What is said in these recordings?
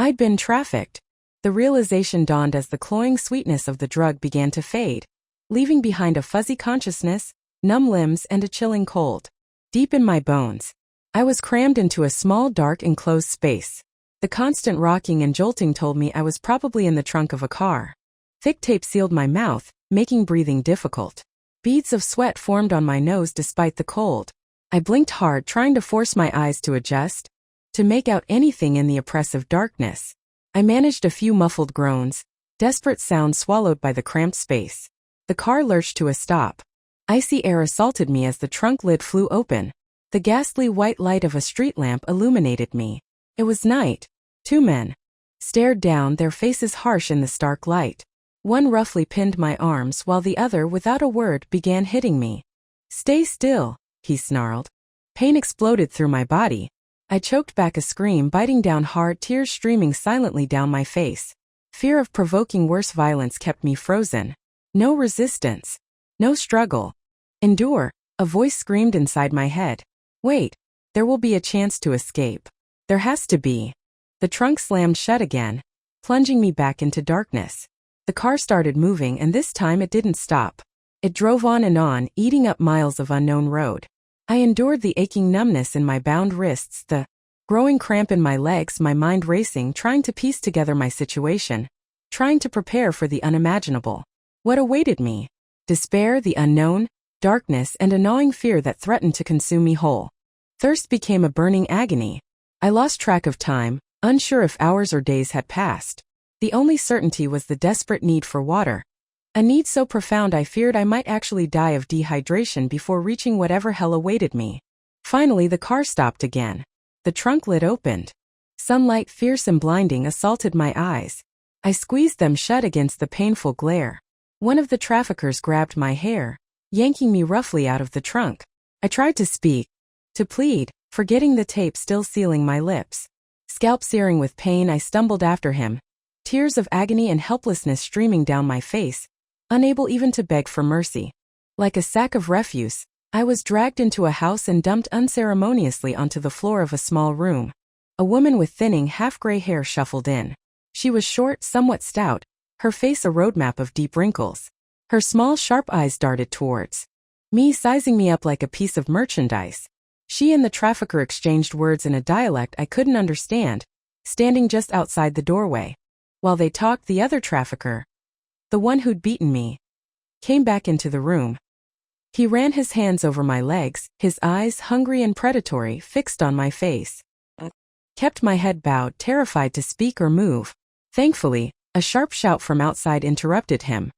I'd been trafficked. The realization dawned as the cloying sweetness of the drug began to fade, leaving behind a fuzzy consciousness, numb limbs, and a chilling cold. Deep in my bones, I was crammed into a small, dark, enclosed space. The constant rocking and jolting told me I was probably in the trunk of a car. Thick tape sealed my mouth, making breathing difficult. Beads of sweat formed on my nose despite the cold. I blinked hard, trying to force my eyes to adjust, to make out anything in the oppressive darkness. I managed a few muffled groans, desperate sounds swallowed by the cramped space. The car lurched to a stop. Icy air assaulted me as the trunk lid flew open. The ghastly white light of a street lamp illuminated me. It was night. 2 men stared down, their faces harsh in the stark light. One roughly pinned my arms while the other, without a word, began hitting me. "Stay still," he snarled. Pain exploded through my body. I choked back a scream, biting down hard, tears streaming silently down my face. Fear of provoking worse violence kept me frozen. No resistance. No struggle. "Endure," a voice screamed inside my head. "Wait. There will be a chance to escape. There has to be." The trunk slammed shut again, plunging me back into darkness. The car started moving, and this time it didn't stop. It drove on and on, eating up miles of unknown road. I endured the aching numbness in my bound wrists, the growing cramp in my legs, my mind racing, trying to piece together my situation, trying to prepare for the unimaginable. What awaited me? Despair, the unknown, darkness, and a gnawing fear that threatened to consume me whole. Thirst became a burning agony. I lost track of time, unsure if hours or days had passed. The only certainty was the desperate need for water. A need so profound I feared I might actually die of dehydration before reaching whatever hell awaited me. Finally, the car stopped again. The trunk lid opened. Sunlight, fierce and blinding, assaulted my eyes. I squeezed them shut against the painful glare. One of the traffickers grabbed my hair, yanking me roughly out of the trunk. I tried to speak, to plead, forgetting the tape still sealing my lips. Scalp searing with pain, I stumbled after him, tears of agony and helplessness streaming down my face, unable even to beg for mercy. Like a sack of refuse, I was dragged into a house and dumped unceremoniously onto the floor of a small room. A woman with thinning, half-gray hair shuffled in. She was short, somewhat stout, her face a roadmap of deep wrinkles. Her small, sharp eyes darted towards me, sizing me up like a piece of merchandise. She and the trafficker exchanged words in a dialect I couldn't understand, standing just outside the doorway. While they talked, the other trafficker, the one who'd beaten me, came back into the room. He ran his hands over my legs, his eyes, hungry and predatory, fixed on my face. Kept my head bowed, terrified to speak or move. Thankfully, a sharp shout from outside interrupted him.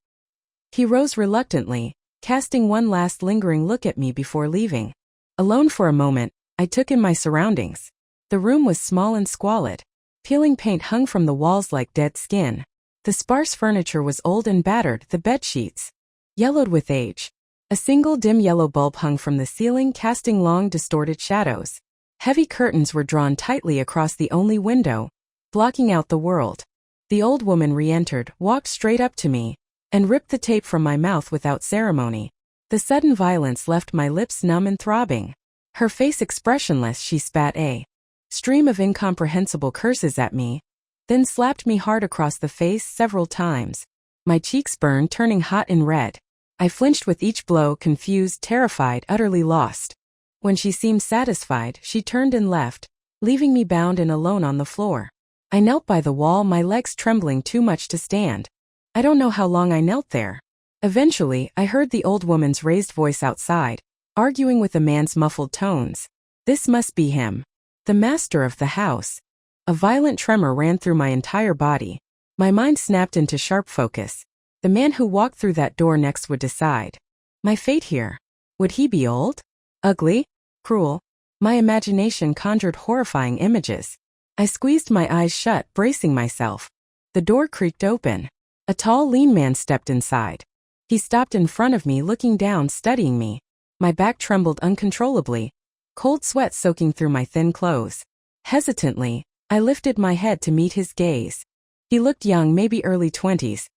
He rose reluctantly, casting one last lingering look at me before leaving. Alone for a moment, I took in my surroundings. The room was small and squalid. Peeling paint hung from the walls like dead skin. The sparse furniture was old and battered, the bedsheets yellowed with age. A single dim yellow bulb hung from the ceiling, casting long, distorted shadows. Heavy curtains were drawn tightly across the only window, blocking out the world. The old woman re-entered, walked straight up to me, and ripped the tape from my mouth without ceremony. The sudden violence left my lips numb and throbbing. Her face expressionless, she spat a stream of incomprehensible curses at me, then slapped me hard across the face several times. My cheeks burned, turning hot and red. I flinched with each blow, confused, terrified, utterly lost. When she seemed satisfied, she turned and left, leaving me bound and alone on the floor. I knelt by the wall, my legs trembling too much to stand. I don't know how long I knelt there. Eventually, I heard the old woman's raised voice outside, arguing with a man's muffled tones. This must be him, the master of the house. A violent tremor ran through my entire body. My mind snapped into sharp focus. The man who walked through that door next would decide my fate here. Would he be old? Ugly? Cruel? My imagination conjured horrifying images. I squeezed my eyes shut, bracing myself. The door creaked open. A tall, lean man stepped inside. He stopped in front of me, looking down, studying me. My back trembled uncontrollably, cold sweat soaking through my thin clothes. Hesitantly, I lifted my head to meet his gaze. He looked young, maybe early 20s.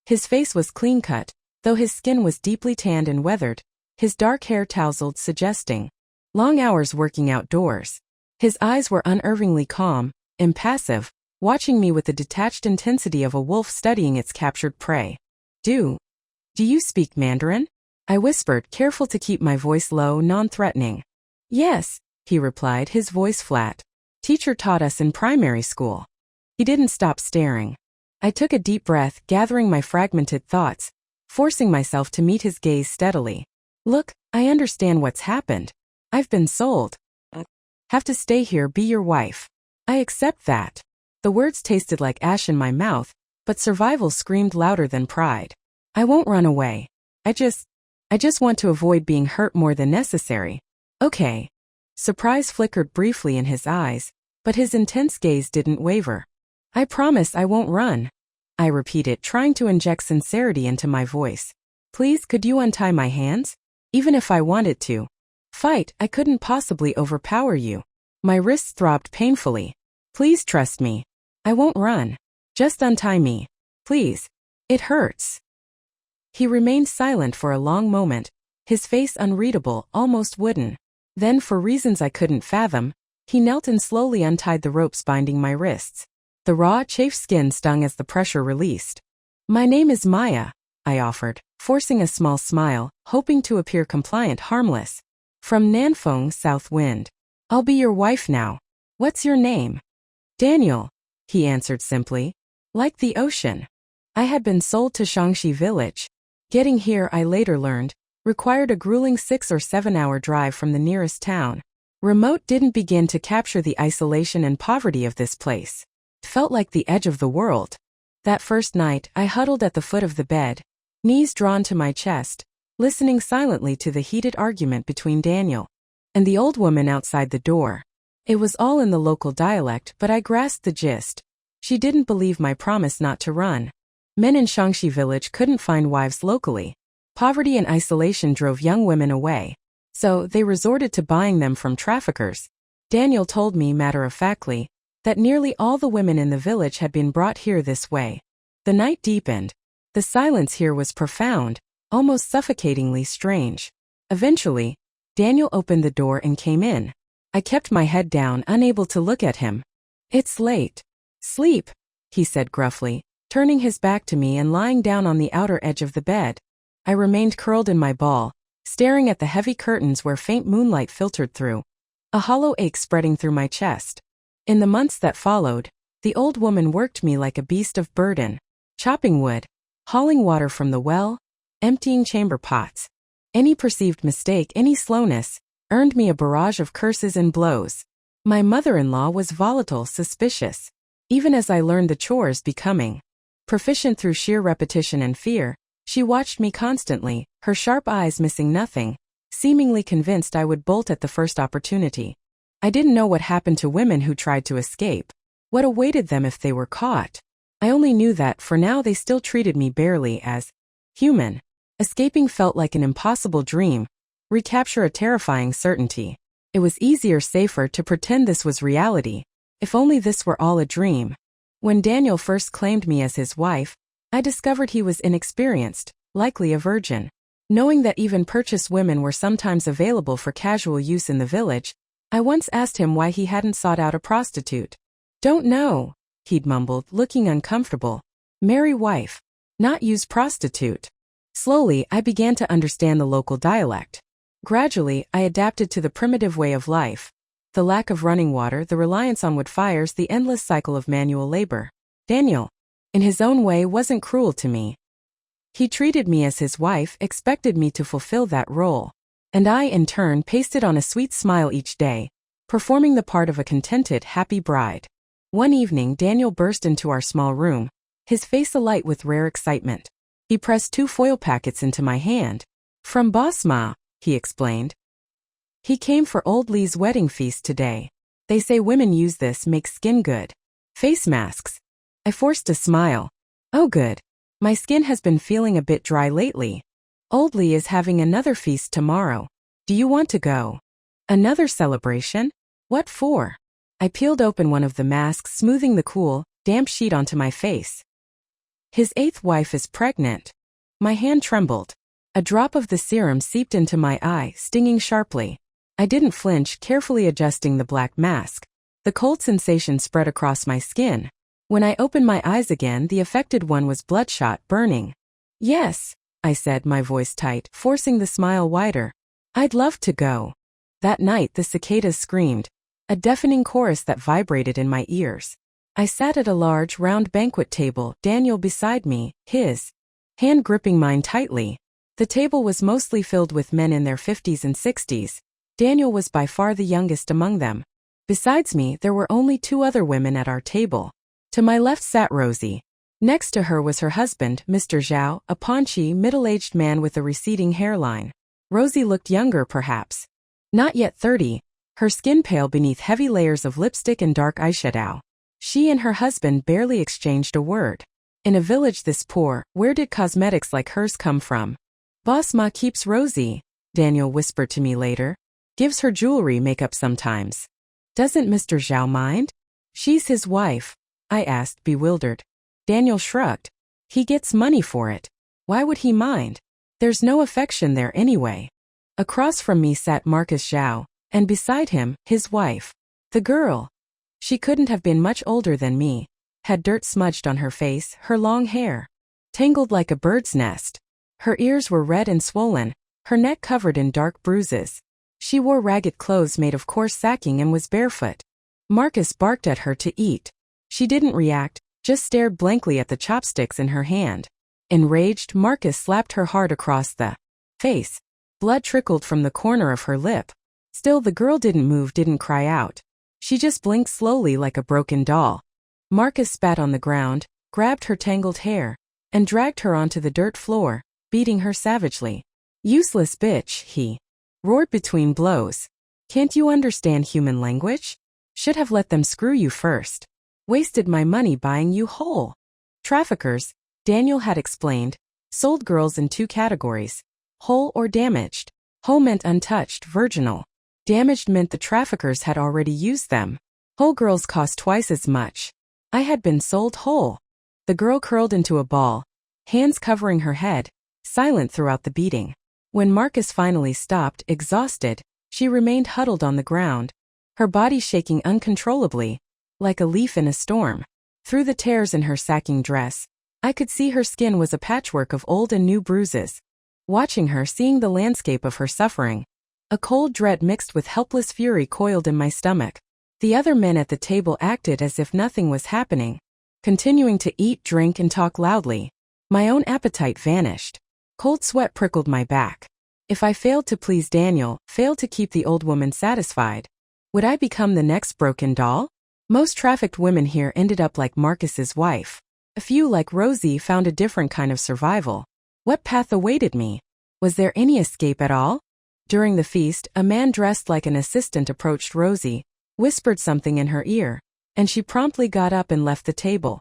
His face was clean-cut, though his skin was deeply tanned and weathered, his dark hair tousled, suggesting long hours working outdoors. His eyes were unnervingly calm, impassive, watching me with the detached intensity of a wolf studying its captured prey. Do you speak Mandarin? I whispered, careful to keep my voice low, non-threatening. Yes, he replied, his voice flat. Teacher taught us in primary school. He didn't stop staring. I took a deep breath, gathering my fragmented thoughts, forcing myself to meet his gaze steadily. Look, I understand what's happened. I've been sold. Have to stay here, be your wife. I accept that. The words tasted like ash in my mouth, but survival screamed louder than pride. I won't run away. I just want to avoid being hurt more than necessary. Okay. Surprise flickered briefly in his eyes, but his intense gaze didn't waver. I promise I won't run. I repeated, trying to inject sincerity into my voice. Please, could you untie my hands? Even if I wanted to fight, I couldn't possibly overpower you. My wrists throbbed painfully. Please trust me. I won't run. Just untie me. Please. It hurts. He remained silent for a long moment, his face unreadable, almost wooden. Then, for reasons I couldn't fathom, he knelt and slowly untied the ropes binding my wrists. The raw, chafed skin stung as the pressure released. My name is Maya, I offered, forcing a small smile, hoping to appear compliant, harmless. From Nanfeng, South Wind. I'll be your wife now. What's your name? Daniel, he answered simply. Like the ocean. I had been sold to Shangxi village. Getting here, I later learned, required a grueling 6 or 7 hour drive from the nearest town. Remote didn't begin to capture the isolation and poverty of this place. It felt like the edge of the world. That first night, I huddled at the foot of the bed, knees drawn to my chest, listening silently to the heated argument between Daniel and the old woman outside the door. It was all in the local dialect, but I grasped the gist. She didn't believe my promise not to run. Men in Shangxi village couldn't find wives locally. Poverty and isolation drove young women away, so they resorted to buying them from traffickers. Daniel told me matter-of-factly that nearly all the women in the village had been brought here this way. The night deepened. The silence here was profound, almost suffocatingly strange. Eventually, Daniel opened the door and came in. I kept my head down, unable to look at him. It's late. Sleep, he said gruffly, turning his back to me and lying down on the outer edge of the bed. I remained curled in my ball, staring at the heavy curtains where faint moonlight filtered through, a hollow ache spreading through my chest. In the months that followed, the old woman worked me like a beast of burden, chopping wood, hauling water from the well, emptying chamber pots. Any perceived mistake, any slowness, earned me a barrage of curses and blows. My mother-in-law was volatile, suspicious. Even as I learned the chores, becoming proficient through sheer repetition and fear, she watched me constantly, her sharp eyes missing nothing, seemingly convinced I would bolt at the first opportunity. I didn't know what happened to women who tried to escape, what awaited them if they were caught. I only knew that, for now, they still treated me barely as human. Escaping felt like an impossible dream, recapture a terrifying certainty. It was easier, safer to pretend this was reality. If only this were all a dream. When Daniel first claimed me as his wife, I discovered he was inexperienced, likely a virgin. Knowing that even purchased women were sometimes available for casual use in the village, I once asked him why he hadn't sought out a prostitute. Don't know, he'd mumbled, looking uncomfortable. Marry wife, not use prostitute. Slowly, I began to understand the local dialect. Gradually, I adapted to the primitive way of life. The lack of running water, the reliance on wood fires, the endless cycle of manual labor. Daniel, in his own way, wasn't cruel to me. He treated me as his wife, expected me to fulfill that role. And I, in turn, pasted on a sweet smile each day, performing the part of a contented, happy bride. One evening, Daniel burst into our small room, his face alight with rare excitement. He pressed 2 foil packets into my hand. From Boss Ma, he explained. He came for old Lee's wedding feast today. They say women use this, make skin good. Face masks. I forced a smile. Oh good. My skin has been feeling a bit dry lately. Old Lee is having another feast tomorrow. Do you want to go? Another celebration? What for? I peeled open one of the masks, smoothing the cool, damp sheet onto my face. His 8th wife is pregnant. My hand trembled. A drop of the serum seeped into my eye, stinging sharply. I didn't flinch, carefully adjusting the black mask. The cold sensation spread across my skin. When I opened my eyes again, the affected one was bloodshot, burning. Yes, I said, my voice tight, forcing the smile wider. I'd love to go. That night the cicadas screamed, a deafening chorus that vibrated in my ears. I sat at a large, round banquet table, Daniel beside me, his hand gripping mine tightly. The table was mostly filled with men in their 50s and 60s. Daniel was by far the youngest among them. Besides me, there were only 2 other women at our table. To my left sat Rosie. Next to her was her husband, Mr. Zhao, a paunchy, middle-aged man with a receding hairline. Rosie looked younger, perhaps. Not yet 30, her skin pale beneath heavy layers of lipstick and dark eyeshadow. She and her husband barely exchanged a word. In a village this poor, where did cosmetics like hers come from? Boss Ma keeps Rosie, Daniel whispered to me later. Gives her jewelry, makeup sometimes. Doesn't Mr. Zhao mind? She's his wife, I asked, bewildered. Daniel shrugged. He gets money for it. Why would he mind? There's no affection there anyway. Across from me sat Marcus Zhao, and beside him, his wife. The girl. She couldn't have been much older than me. Had dirt smudged on her face, her long hair tangled like a bird's nest. Her ears were red and swollen, her neck covered in dark bruises. She wore ragged clothes made of coarse sacking and was barefoot. Marcus barked at her to eat. She didn't react, just stared blankly at the chopsticks in her hand. Enraged, Marcus slapped her hard across the face. Blood trickled from the corner of her lip. Still the girl didn't move, didn't cry out. She just blinked slowly like a broken doll. Marcus spat on the ground, grabbed her tangled hair, and dragged her onto the dirt floor, beating her savagely. Useless bitch, he roared between blows. Can't you understand human language? Should have let them screw you first. Wasted my money buying you whole. Traffickers, Daniel had explained, sold girls in 2 categories, whole or damaged. Whole meant untouched, virginal. Damaged meant the traffickers had already used them. Whole girls cost twice as much. I had been sold whole. The girl curled into a ball, hands covering her head, silent throughout the beating. When Marcus finally stopped, exhausted, she remained huddled on the ground, her body shaking uncontrollably, like a leaf in a storm. Through the tears in her sacking dress, I could see her skin was a patchwork of old and new bruises. Watching her, seeing the landscape of her suffering, a cold dread mixed with helpless fury coiled in my stomach. The other men at the table acted as if nothing was happening, continuing to eat, drink, and talk loudly. My own appetite vanished. Cold sweat prickled my back. If I failed to please Daniel, failed to keep the old woman satisfied, would I become the next broken doll? Most trafficked women here ended up like Marcus's wife. A few, like Rosie, found a different kind of survival. What path awaited me? Was there any escape at all? During the feast, a man dressed like an assistant approached Rosie, whispered something in her ear, and she promptly got up and left the table.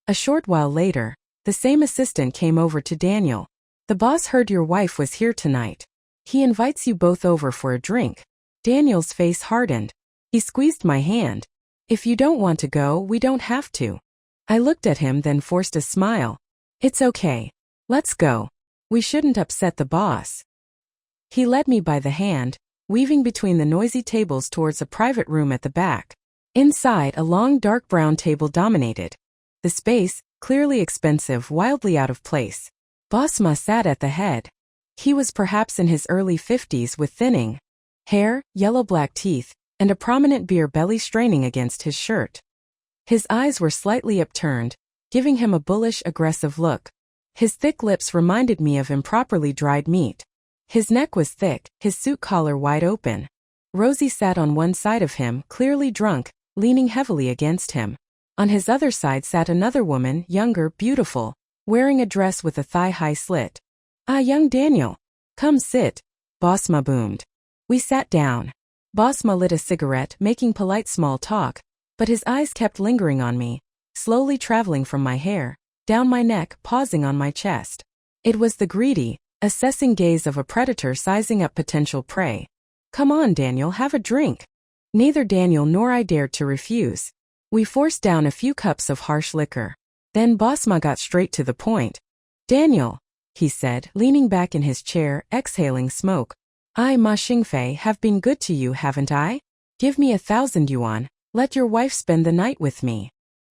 A short while later, the same assistant came over to Daniel. The boss heard your wife was here tonight. He invites you both over for a drink. Daniel's face hardened. He squeezed my hand. If you don't want to go, we don't have to. I looked at him, then forced a smile. It's okay. Let's go. We shouldn't upset the boss. He led me by the hand, weaving between the noisy tables towards a private room at the back. Inside, a long dark brown table dominated the space, clearly expensive, wildly out of place. Boss Ma sat at the head. He was perhaps in his early 50s with thinning hair, yellow-black teeth, and a prominent beer belly straining against his shirt. His eyes were slightly upturned, giving him a bullish, aggressive look. His thick lips reminded me of improperly dried meat. His neck was thick, his suit collar wide open. Rosie sat on one side of him, clearly drunk, leaning heavily against him. On his other side sat another woman, younger, beautiful, wearing a dress with a thigh-high slit. Ah, young Daniel. Come sit, Boss Ma boomed. We sat down. Boss Ma lit a cigarette, making polite small talk, but his eyes kept lingering on me, slowly traveling from my hair, down my neck, pausing on my chest. It was the greedy, assessing gaze of a predator sizing up potential prey. Come on, Daniel, have a drink. Neither Daniel nor I dared to refuse. We forced down a few cups of harsh liquor. Then Boss Ma got straight to the point. Daniel, he said, leaning back in his chair, exhaling smoke. I, Ma Xingfei, have been good to you, haven't I? Give me 1,000 yuan, let your wife spend the night with me.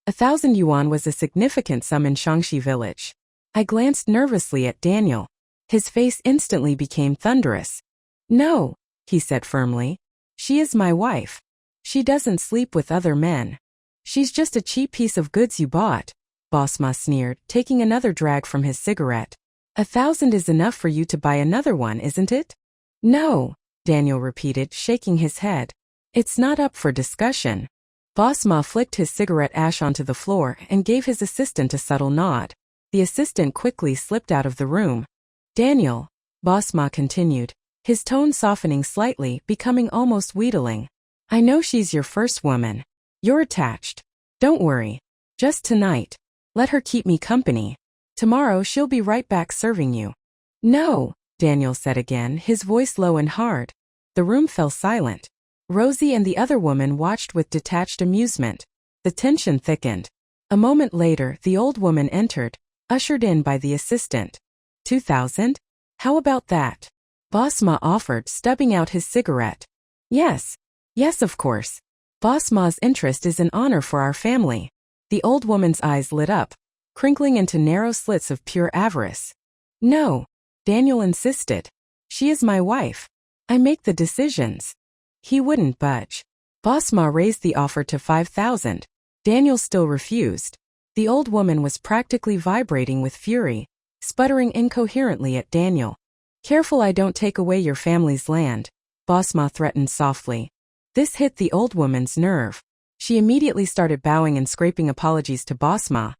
1,000 yuan was a significant sum in Shangxi village. I glanced nervously at Daniel. His face instantly became thunderous. No, he said firmly. She is my wife. She doesn't sleep with other men. She's just a cheap piece of goods you bought, Boss Ma sneered, taking another drag from his cigarette. 1,000 is enough for you to buy another one, isn't it? No, Daniel repeated, shaking his head. It's not up for discussion. Boss Ma flicked his cigarette ash onto the floor and gave his assistant a subtle nod. The assistant quickly slipped out of the room. Daniel, Boss Ma continued, his tone softening slightly, becoming almost wheedling. I know she's your first woman. You're attached. Don't worry. Just tonight. Let her keep me company. Tomorrow she'll be right back serving you. No, Daniel said again, his voice low and hard. The room fell silent. Rosie and the other woman watched with detached amusement. The tension thickened. A moment later, the old woman entered, ushered in by the assistant. 2,000? How about that? Boss Ma offered, stubbing out his cigarette. Yes, of course. Boss Ma's interest is an honor for our family. The old woman's eyes lit up, crinkling into narrow slits of pure avarice. No, Daniel insisted. She is my wife. I make the decisions. He wouldn't budge. Boss Ma raised the offer to 5,000. Daniel still refused. The old woman was practically vibrating with fury, sputtering incoherently at Daniel. Careful I don't take away your family's land, Boss Ma threatened softly. This hit the old woman's nerve. She immediately started bowing and scraping apologies to Boss Ma,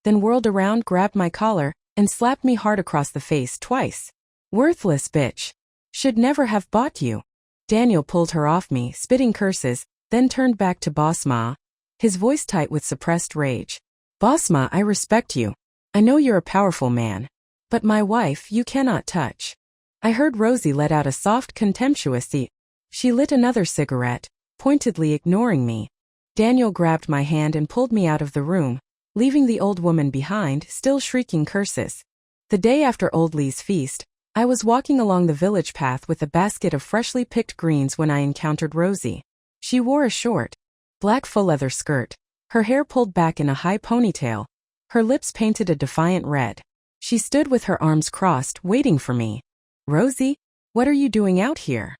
then whirled around, grabbed my collar, and slapped me hard across the face twice. Worthless bitch. Should never have bought you. Daniel pulled her off me, spitting curses, then turned back to Boss Ma, his voice tight with suppressed rage. Boss Ma, I respect you. I know you're a powerful man. But my wife you cannot touch. I heard Rosie let out a soft, contemptuous "ee." She lit another cigarette, pointedly ignoring me. Daniel grabbed my hand and pulled me out of the room, leaving the old woman behind, still shrieking curses. The day after Old Lee's feast, I was walking along the village path with a basket of freshly picked greens when I encountered Rosie. She wore a short, black faux-leather skirt, her hair pulled back in a high ponytail, her lips painted a defiant red. She stood with her arms crossed, waiting for me. Rosie, what are you doing out here?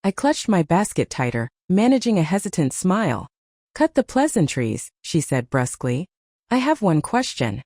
I clutched my basket tighter, managing a hesitant smile. Cut the pleasantries, she said brusquely. I have one question.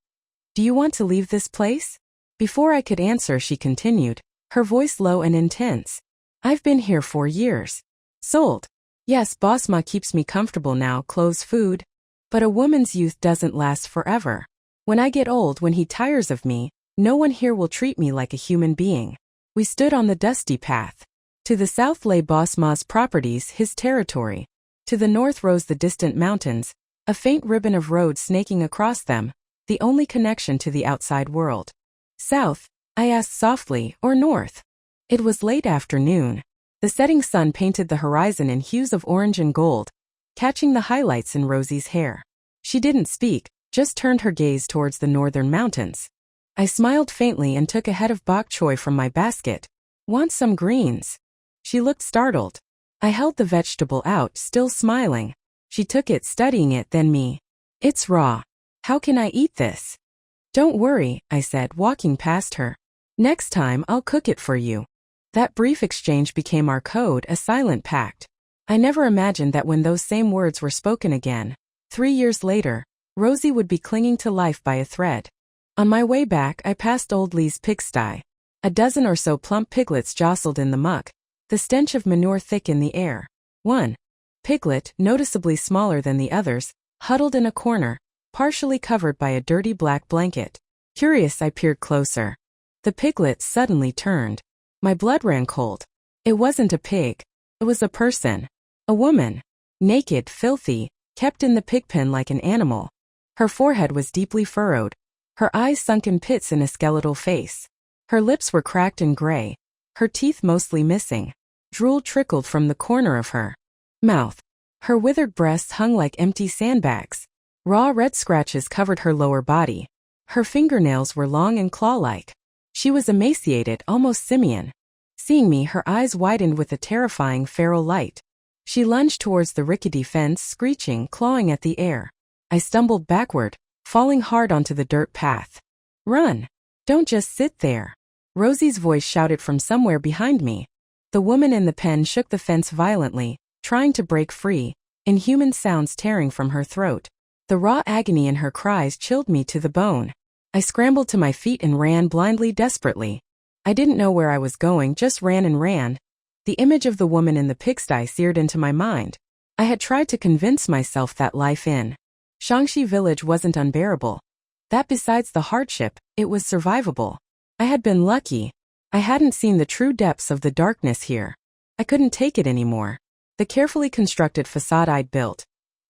Do you want to leave this place? Before I could answer, she continued, her voice low and intense. I've been here 4 years. Sold. Yes, Boss Ma keeps me comfortable now, clothes, food. But a woman's youth doesn't last forever. When I get old, when he tires of me, no one here will treat me like a human being. We stood on the dusty path. To the south lay Boss Ma's properties, his territory. To the north rose the distant mountains, a faint ribbon of road snaking across them, the only connection to the outside world. South, I asked softly, or north? It was late afternoon. The setting sun painted the horizon in hues of orange and gold, catching the highlights in Rosie's hair. She didn't speak, just turned her gaze towards the northern mountains. I smiled faintly and took a head of bok choy from my basket. Want some greens? She looked startled. I held the vegetable out, still smiling. She took it, studying it, then me. It's raw. How can I eat this? Don't worry, I said, walking past her. Next time I'll cook it for you. That brief exchange became our code, a silent pact. I never imagined that when those same words were spoken again, 3 years later, Rosie would be clinging to life by a thread. On my way back, I passed Old Lee's pigsty. A dozen or so plump piglets jostled in the muck, the stench of manure thick in the air. One piglet, noticeably smaller than the others, huddled in a corner, partially covered by a dirty black blanket. Curious, I peered closer. The piglet suddenly turned. My blood ran cold. It wasn't a pig. It was a person. A woman. Naked, filthy, kept in the pigpen like an animal. Her forehead was deeply furrowed. Her eyes sunk in pits in a skeletal face. Her lips were cracked and gray. Her teeth mostly missing. Drool trickled from the corner of her mouth. Her withered breasts hung like empty sandbags. Raw red scratches covered her lower body. Her fingernails were long and claw-like. She was emaciated, almost simian. Seeing me, her eyes widened with a terrifying feral light. She lunged towards the rickety fence, screeching, clawing at the air. I stumbled backward, falling hard onto the dirt path. Run! Don't just sit there. Rosie's voice shouted from somewhere behind me. The woman in the pen shook the fence violently, trying to break free, inhuman sounds tearing from her throat. The raw agony in her cries chilled me to the bone. I scrambled to my feet and ran blindly, desperately. I didn't know where I was going, just ran and ran. The image of the woman in the pigsty seared into my mind. I had tried to convince myself that life in Shangxi village wasn't unbearable. That besides the hardship, it was survivable. I had been lucky. I hadn't seen the true depths of the darkness here. I couldn't take it anymore. The carefully constructed facade I'd built,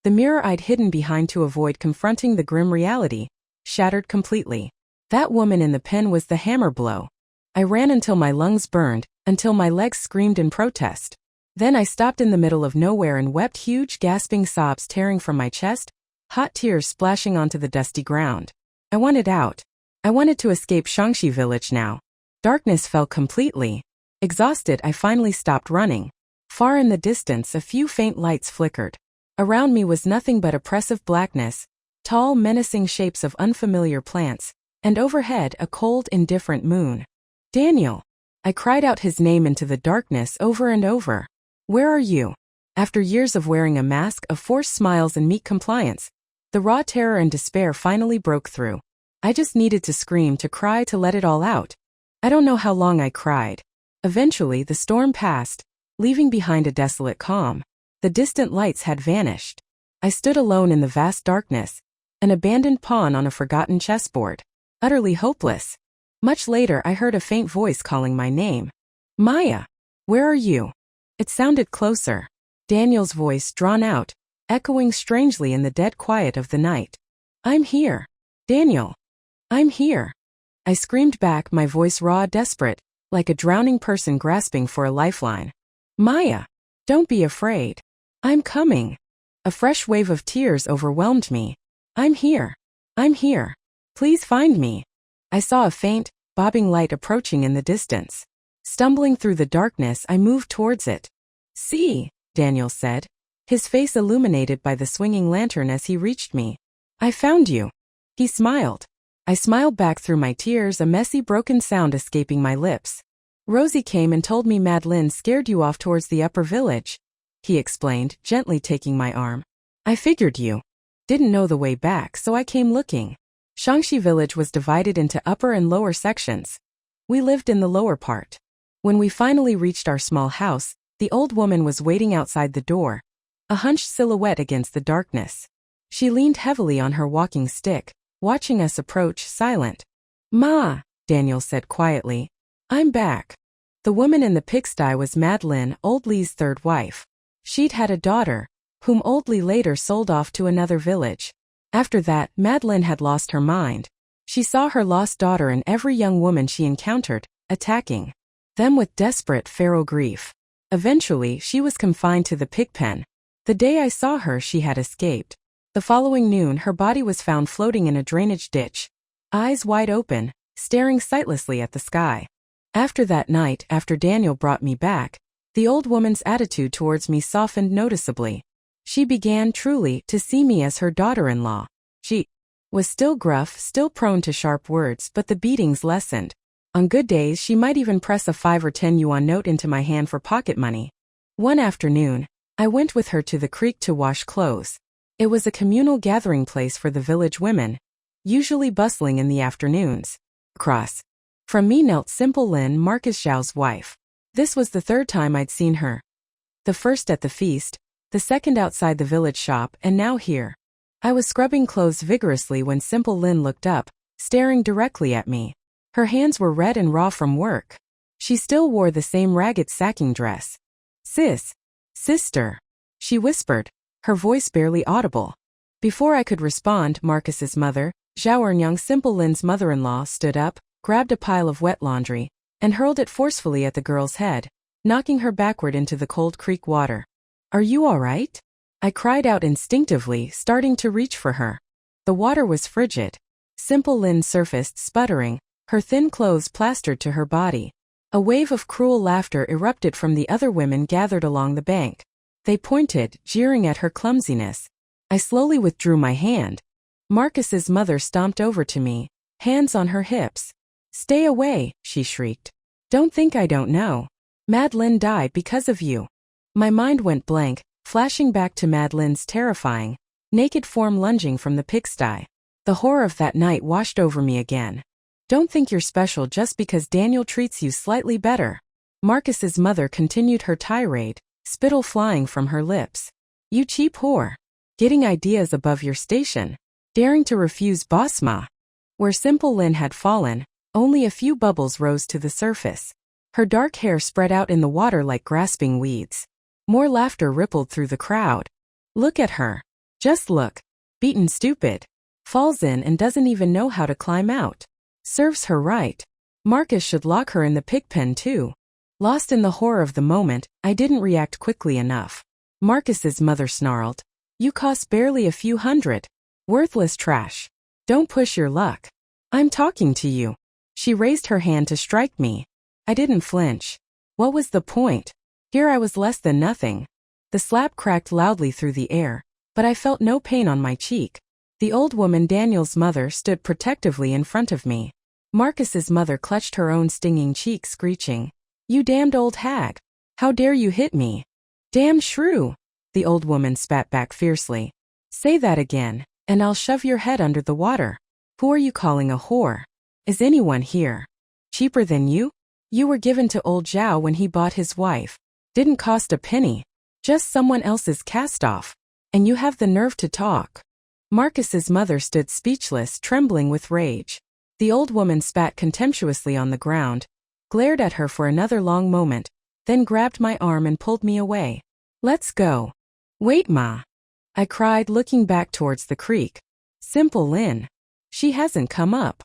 the mirror I'd hidden behind to avoid confronting the grim reality, shattered completely. That woman in the pen was the hammer blow. I ran until my lungs burned, until my legs screamed in protest. Then I stopped in the middle of nowhere and wept, huge gasping sobs tearing from my chest, hot tears splashing onto the dusty ground. I wanted out. I wanted to escape Shangxi village now. Darkness fell completely. Exhausted, I finally stopped running. Far in the distance, a few faint lights flickered. Around me was nothing but oppressive blackness, tall, menacing shapes of unfamiliar plants, and overhead a cold, indifferent moon. Daniel! I cried out his name into the darkness over and over. Where are you? After years of wearing a mask of forced smiles and meek compliance, the raw terror and despair finally broke through. I just needed to scream, to cry, to let it all out. I don't know how long I cried. Eventually, the storm passed, leaving behind a desolate calm. The distant lights had vanished. I stood alone in the vast darkness, an abandoned pawn on a forgotten chessboard, utterly hopeless. Much later, I heard a faint voice calling my name. Maya! Where are you? It sounded closer. Daniel's voice, drawn out, echoing strangely in the dead quiet of the night. I'm here. Daniel. I'm here. I screamed back, my voice raw, desperate, like a drowning person grasping for a lifeline. Maya! Don't be afraid. I'm coming. A fresh wave of tears overwhelmed me. I'm here. I'm here. Please find me. I saw a faint, bobbing light approaching in the distance. Stumbling through the darkness, I moved towards it. See, Daniel said, his face illuminated by the swinging lantern as he reached me. I found you. He smiled. I smiled back through my tears, a messy, broken sound escaping my lips. Rosie came and told me Madeline scared you off towards the upper village, he explained, gently taking my arm. I figured you didn't know the way back, so I came looking. Shangxi village was divided into upper and lower sections. We lived in the lower part. When we finally reached our small house, the old woman was waiting outside the door, a hunched silhouette against the darkness. She leaned heavily on her walking stick, watching us approach, silent. Ma, Daniel said quietly. I'm back. The woman in the pigsty was Madeline, Old Lee's third wife. She'd had a daughter, whom Old Lee later sold off to another village. After that, Madeline had lost her mind. She saw her lost daughter and every young woman she encountered, attacking them with desperate, feral grief. Eventually, she was confined to the pig pen. The day I saw her, she had escaped. The following noon, her body was found floating in a drainage ditch, eyes wide open, staring sightlessly at the sky. After that night, after Daniel brought me back, the old woman's attitude towards me softened noticeably. She began truly to see me as her daughter-in-law. She was still gruff, still prone to sharp words, but the beatings lessened. On good days, she might even press a 5 or 10 yuan note into my hand for pocket money. One afternoon, I went with her to the creek to wash clothes. It was a communal gathering place for the village women, usually bustling in the afternoons. Across from me knelt Simple Lin, Marcus Zhao's wife. This was the third time I'd seen her. The first at the feast, the second outside the village shop, and now here. I was scrubbing clothes vigorously when Simple Lin looked up, staring directly at me. Her hands were red and raw from work. She still wore the same ragged sacking dress. Sister, she whispered, her voice barely audible. Before I could respond, Marcus's mother, Zhao Ernyang, Simple Lin's mother-in-law, stood up, grabbed a pile of wet laundry, and hurled it forcefully at the girl's head, knocking her backward into the cold creek water. Are you all right? I cried out instinctively, starting to reach for her. The water was frigid. Simple Lin surfaced, sputtering, her thin clothes plastered to her body. A wave of cruel laughter erupted from the other women gathered along the bank. They pointed, jeering at her clumsiness. I slowly withdrew my hand. Marcus's mother stomped over to me, hands on her hips. "Stay away," she shrieked. "Don't think I don't know. Madeline died because of you." My mind went blank, flashing back to Madeline's terrifying, naked form lunging from the pigsty. The horror of that night washed over me again. "Don't think you're special just because Daniel treats you slightly better." Marcus's mother continued her tirade, spittle flying from her lips. "You cheap whore. Getting ideas above your station. Daring to refuse Boss Ma." Where Simple Lynn had fallen, only a few bubbles rose to the surface. Her dark hair spread out in the water like grasping weeds. More laughter rippled through the crowd. "Look at her. Just look. Beaten stupid. Falls in and doesn't even know how to climb out. Serves her right. Marcus should lock her in the pig pen too." Lost in the horror of the moment, I didn't react quickly enough. Marcus's mother snarled, "You cost barely a few hundred. Worthless trash. Don't push your luck. I'm talking to you." She raised her hand to strike me. I didn't flinch. What was the point? Here I was less than nothing. The slap cracked loudly through the air, but I felt no pain on my cheek. The old woman, Daniel's mother, stood protectively in front of me. Marcus's mother clutched her own stinging cheek, screeching, "You damned old hag. How dare you hit me? Damn shrew." The old woman spat back fiercely. "Say that again, and I'll shove your head under the water. Who are you calling a whore? Is anyone here cheaper than you? You were given to old Zhao when he bought his wife. Didn't cost a penny. Just someone else's cast-off. And you have the nerve to talk." Marcus's mother stood speechless, trembling with rage. The old woman spat contemptuously on the ground, glared at her for another long moment, then grabbed my arm and pulled me away. "Let's go." "Wait, Ma," I cried, looking back towards the creek. "Simple Lynn. She hasn't come up.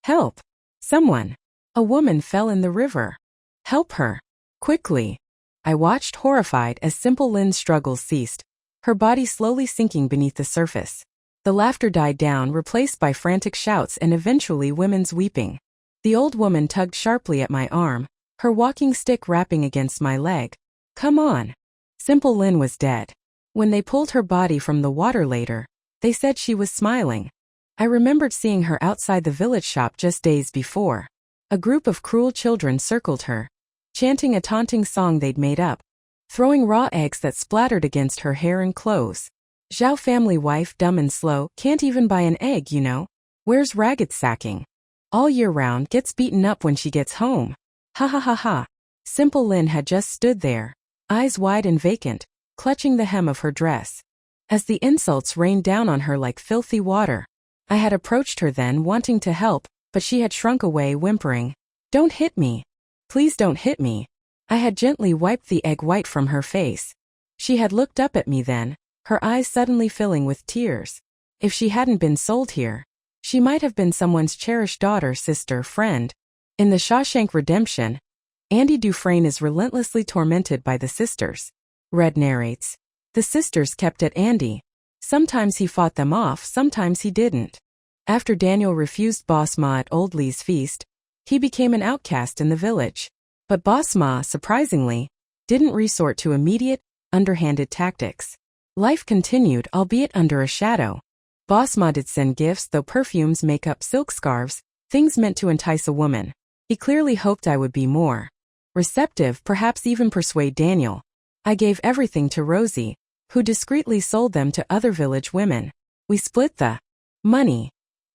Help. Someone. A woman fell in the river. Help her. Quickly." I watched horrified as Simple Lynn's struggles ceased, her body slowly sinking beneath the surface. The laughter died down, replaced by frantic shouts and eventually women's weeping. The old woman tugged sharply at my arm, her walking stick rapping against my leg. "Come on." Simple Lynn was dead. When they pulled her body from the water later, they said she was smiling. I remembered seeing her outside the village shop just days before. A group of cruel children circled her, chanting a taunting song they'd made up, throwing raw eggs that splattered against her hair and clothes. "Zhao family wife, dumb and slow, can't even buy an egg, you know. Wears ragged sacking. All year round, gets beaten up when she gets home. Ha ha ha ha." Simple Lynn had just stood there, eyes wide and vacant, clutching the hem of her dress. As the insults rained down on her like filthy water, I had approached her then, wanting to help, but she had shrunk away, whimpering, "Don't hit me. Please don't hit me." I had gently wiped the egg white from her face. She had looked up at me then, her eyes suddenly filling with tears. If she hadn't been sold here, she might have been someone's cherished daughter, sister, friend. In The Shawshank Redemption, Andy Dufresne is relentlessly tormented by the sisters. Red narrates, "The sisters kept at Andy. Sometimes he fought them off, sometimes he didn't. After Daniel refused Boss Ma at Old Lee's feast, he became an outcast in the village. But Boss Ma, surprisingly, didn't resort to immediate, underhanded tactics. Life continued, albeit under a shadow. Boss Ma did send gifts, though perfumes, makeup, silk scarves, things meant to entice a woman. He clearly hoped I would be more receptive, perhaps even persuade Daniel. I gave everything to Rosie, who discreetly sold them to other village women. We split the money.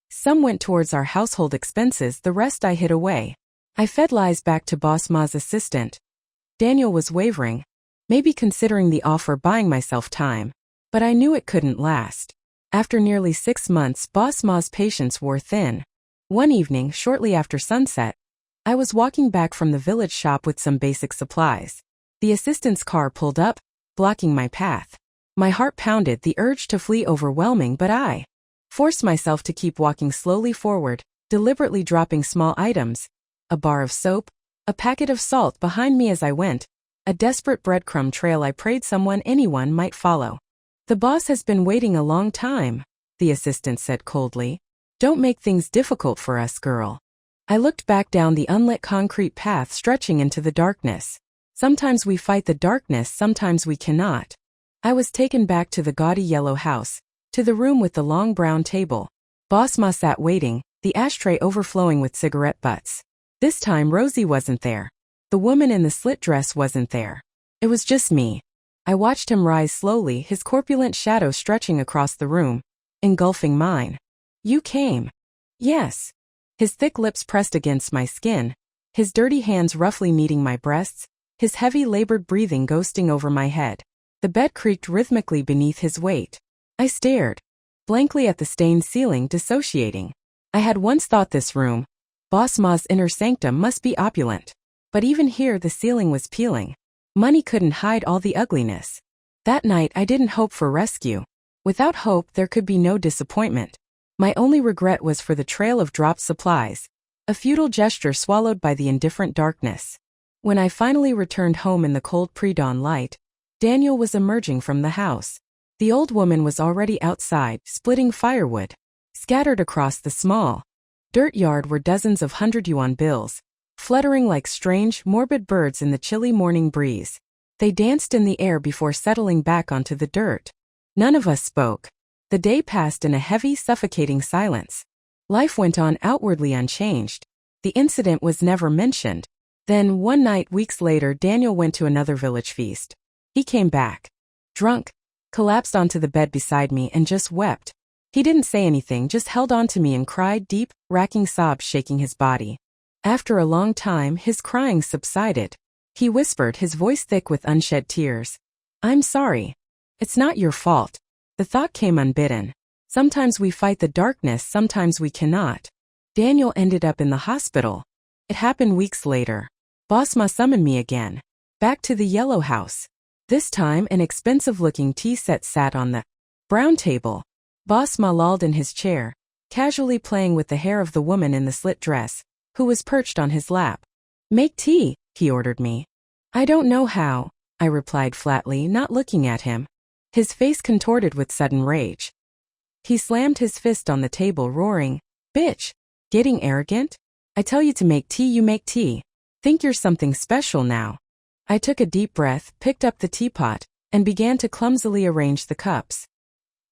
Some went towards our household expenses, the rest I hid away. I fed lies back to Boss Ma's assistant. Daniel was wavering, maybe considering the offer, buying myself time, but I knew it couldn't last. After nearly 6 months, Boss Ma's patience wore thin. One evening, shortly after sunset, I was walking back from the village shop with some basic supplies. The assistant's car pulled up, blocking my path. My heart pounded, the urge to flee overwhelming, but I forced myself to keep walking slowly forward, deliberately dropping small items, a bar of soap, a packet of salt behind me as I went, a desperate breadcrumb trail I prayed anyone might follow. "The boss has been waiting a long time," the assistant said coldly. "Don't make things difficult for us, girl." I looked back down the unlit concrete path stretching into the darkness. Sometimes we fight the darkness, sometimes we cannot. I was taken back to the gaudy yellow house, To the room with the long brown table. Boss Ma sat waiting, the ashtray overflowing with cigarette butts. This time Rosie wasn't there. The woman in the slit dress wasn't there. It was just me. I watched him rise slowly, his corpulent shadow stretching across the room, engulfing mine. You came. Yes. His thick lips pressed against my skin, his dirty hands roughly meeting my breasts, his heavy labored breathing ghosting over my head. The bed creaked rhythmically beneath his weight. I stared blankly at the stained ceiling, dissociating. I had once thought this room, Boss Ma's inner sanctum, must be opulent. But even here the ceiling was peeling. Money couldn't hide all the ugliness. That night I didn't hope for rescue. Without hope there could be no disappointment. My only regret was for the trail of dropped supplies, a futile gesture swallowed by the indifferent darkness. When I finally returned home in the cold pre-dawn light, Daniel was emerging from the house. The old woman was already outside, splitting firewood. Scattered across the small dirt yard were dozens of 100-yuan bills, fluttering like strange, morbid birds in the chilly morning breeze. They danced in the air before settling back onto the dirt. None of us spoke. The day passed in a heavy, suffocating silence. Life went on outwardly unchanged. The incident was never mentioned. Then, one night weeks later, Daniel went to another village feast. He came back. Drunk. Collapsed onto the bed beside me and just wept. He didn't say anything, just held onto me and cried, deep, racking sobs shaking his body. After a long time, his crying subsided. He whispered, his voice thick with unshed tears. I'm sorry. It's not your fault. The thought came unbidden. Sometimes we fight the darkness, sometimes we cannot. Daniel ended up in the hospital. It happened weeks later. Boss Ma summoned me again. Back to the yellow house. This time an expensive-looking tea set sat on the brown table. Boss Ma lolled in his chair, casually playing with the hair of the woman in the slit dress, who was perched on his lap. Make tea, he ordered me. I don't know how, I replied flatly, not looking at him. His face contorted with sudden rage. He slammed his fist on the table, roaring, Bitch! Getting arrogant? I tell you to make tea, you make tea. Think you're something special now. I took a deep breath, picked up the teapot, and began to clumsily arrange the cups.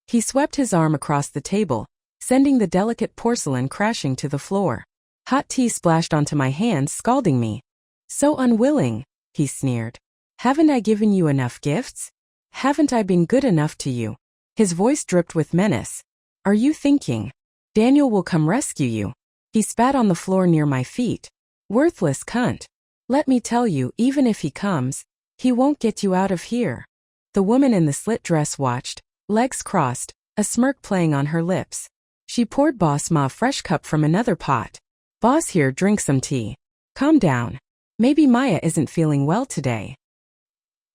He swept his arm across the table, sending the delicate porcelain crashing to the floor. Hot tea splashed onto my hands, scalding me. So unwilling, he sneered. Haven't I given you enough gifts? Haven't I been good enough to you? His voice dripped with menace. Are you thinking Daniel will come rescue you? He spat on the floor near my feet. Worthless cunt. Let me tell you, even if he comes, he won't get you out of here. The woman in the slit dress watched, legs crossed, a smirk playing on her lips. She poured Boss Ma a fresh cup from another pot. Boss here, drink some tea. Calm down. Maybe Maya isn't feeling well today.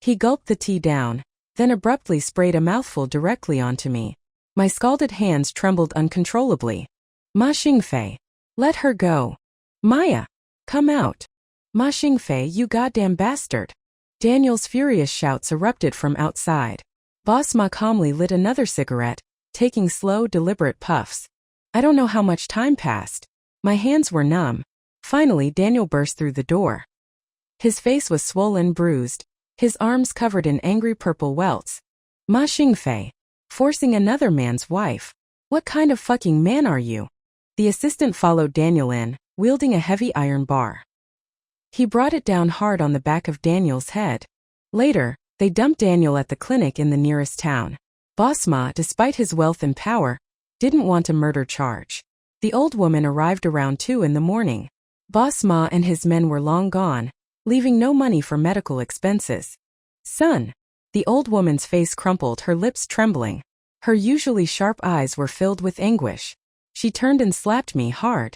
He gulped the tea down, then abruptly sprayed a mouthful directly onto me. My scalded hands trembled uncontrollably. Ma Xingfei. Let her go. Maya. Come out. Ma Xingfei, you goddamn bastard. Daniel's furious shouts erupted from outside. Boss Ma calmly lit another cigarette, taking slow, deliberate puffs. I don't know how much time passed. My hands were numb. Finally, Daniel burst through the door. His face was swollen, bruised, his arms covered in angry purple welts. Ma Xingfei. Forcing another man's wife. What kind of fucking man are you? The assistant followed Daniel in, wielding a heavy iron bar. He brought it down hard on the back of Daniel's head. Later, they dumped Daniel at the clinic in the nearest town. Boss Ma, despite his wealth and power, didn't want a murder charge. The old woman arrived around 2 in the morning. Boss Ma and his men were long gone, leaving no money for medical expenses. Son. The old woman's face crumpled, her lips trembling. Her usually sharp eyes were filled with anguish. She turned and slapped me hard.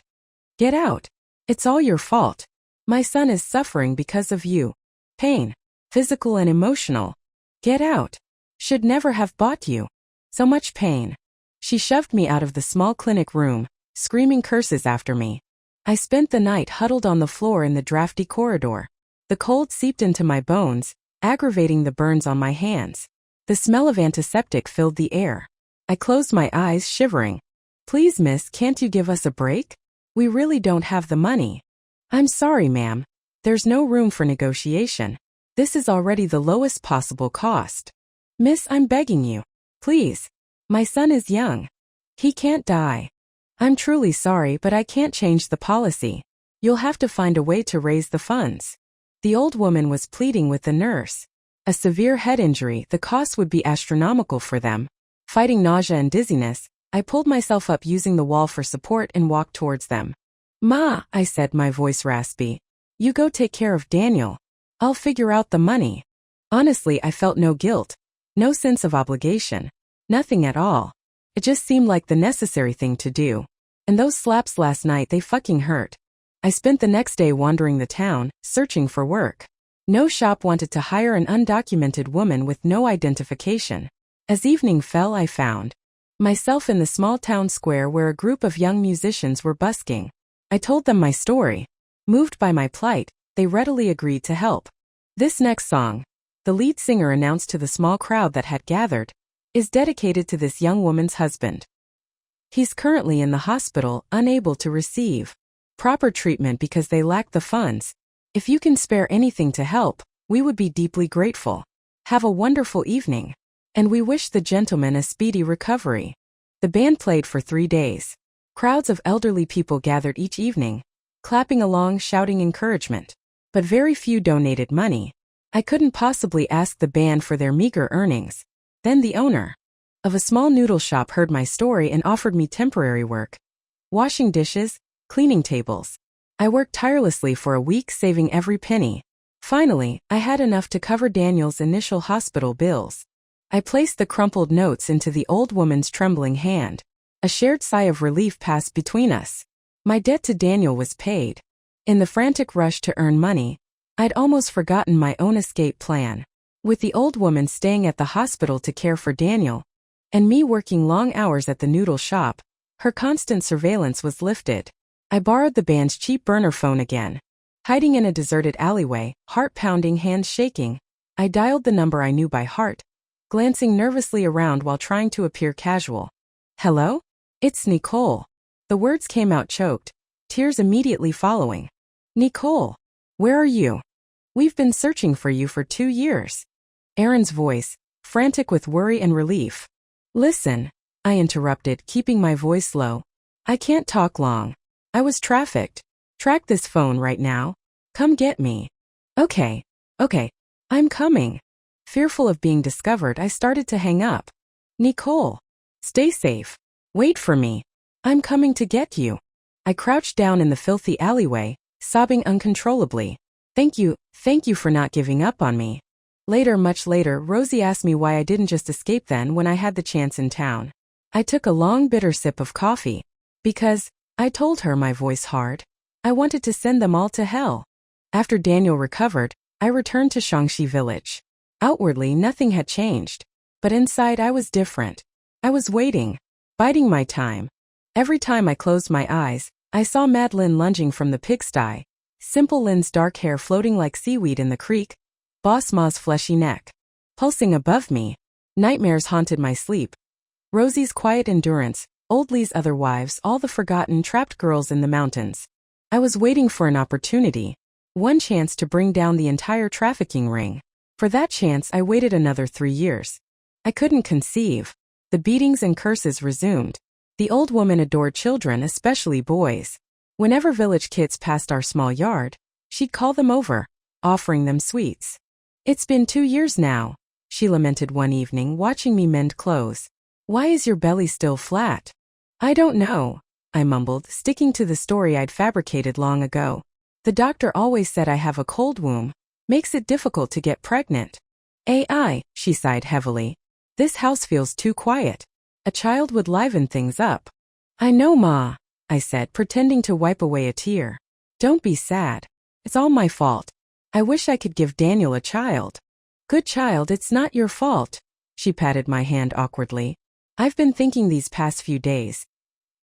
Get out. It's all your fault. My son is suffering because of you. Pain. Physical and emotional. Get out. Should never have bought you. So much pain. She shoved me out of the small clinic room, screaming curses after me. I spent the night huddled on the floor in the drafty corridor. The cold seeped into my bones, aggravating the burns on my hands. The smell of antiseptic filled the air. I closed my eyes, shivering. Please, miss, can't you give us a break? We really don't have the money. I'm sorry, ma'am. There's no room for negotiation. This is already the lowest possible cost. Miss, I'm begging you. Please. My son is young. He can't die. I'm truly sorry, but I can't change the policy. You'll have to find a way to raise the funds. The old woman was pleading with the nurse. A severe head injury, the cost would be astronomical for them. Fighting nausea and dizziness, I pulled myself up using the wall for support and walked towards them. Ma, I said, my voice raspy. You go take care of Daniel. I'll figure out the money. Honestly, I felt no guilt. No sense of obligation. Nothing at all. It just seemed like the necessary thing to do. And those slaps last night, they fucking hurt. I spent the next day wandering the town, searching for work. No shop wanted to hire an undocumented woman with no identification. As evening fell, I found myself in the small town square where a group of young musicians were busking. I told them my story. Moved by my plight, they readily agreed to help. This next song, the lead singer announced to the small crowd that had gathered, is dedicated to this young woman's husband. He's currently in the hospital, unable to receive proper treatment because they lack the funds. If you can spare anything to help, we would be deeply grateful. Have a wonderful evening. And we wish the gentleman a speedy recovery. The band played for 3 days. Crowds of elderly people gathered each evening, clapping along, shouting encouragement. But very few donated money. I couldn't possibly ask the band for their meager earnings. Then the owner of a small noodle shop heard my story and offered me temporary work. Washing dishes, cleaning tables. I worked tirelessly for a week, saving every penny. Finally, I had enough to cover Daniel's initial hospital bills. I placed the crumpled notes into the old woman's trembling hand. A shared sigh of relief passed between us. My debt to Daniel was paid. In the frantic rush to earn money, I'd almost forgotten my own escape plan. With the old woman staying at the hospital to care for Daniel, and me working long hours at the noodle shop, her constant surveillance was lifted. I borrowed the band's cheap burner phone again. Hiding in a deserted alleyway, heart pounding, hands shaking, I dialed the number I knew by heart, glancing nervously around while trying to appear casual. Hello? It's Nicole. The words came out choked, tears immediately following. Nicole, where are you? We've been searching for you for 2 years. Aaron's voice, frantic with worry and relief. Listen, I interrupted, keeping my voice low. I can't talk long. I was trafficked. Track this phone right now. Come get me. Okay, I'm coming. Fearful of being discovered, I started to hang up. Nicole, stay safe. Wait for me. I'm coming to get you. I crouched down in the filthy alleyway, sobbing uncontrollably. Thank you for not giving up on me. Later, much later, Rosie asked me why I didn't just escape then when I had the chance in town. I took a long bitter sip of coffee. Because, I told her, my voice hard, I wanted to send them all to hell. After Daniel recovered, I returned to Shangxi village. Outwardly, nothing had changed. But inside, I was different. I was waiting, biding my time. Every time I closed my eyes, I saw Madeline lunging from the pigsty, Simple Lin's dark hair floating like seaweed in the creek, Boss Ma's fleshy neck pulsing above me. Nightmares haunted my sleep. Rosie's quiet endurance, Old Lee's other wives, all the forgotten trapped girls in the mountains. I was waiting for an opportunity, one chance to bring down the entire trafficking ring. For that chance, I waited another 3 years. I couldn't conceive. The beatings and curses resumed. The old woman adored children, especially boys. Whenever village kids passed our small yard, she'd call them over, offering them sweets. It's been 2 years now, she lamented one evening, watching me mend clothes. Why is your belly still flat? I don't know, I mumbled, sticking to the story I'd fabricated long ago. The doctor always said I have a cold womb. Makes it difficult to get pregnant. AI, she sighed heavily. This house feels too quiet. A child would liven things up. I know, Ma, I said, pretending to wipe away a tear. Don't be sad. It's all my fault. I wish I could give Daniel a child. Good child, it's not your fault. She patted my hand awkwardly. I've been thinking these past few days.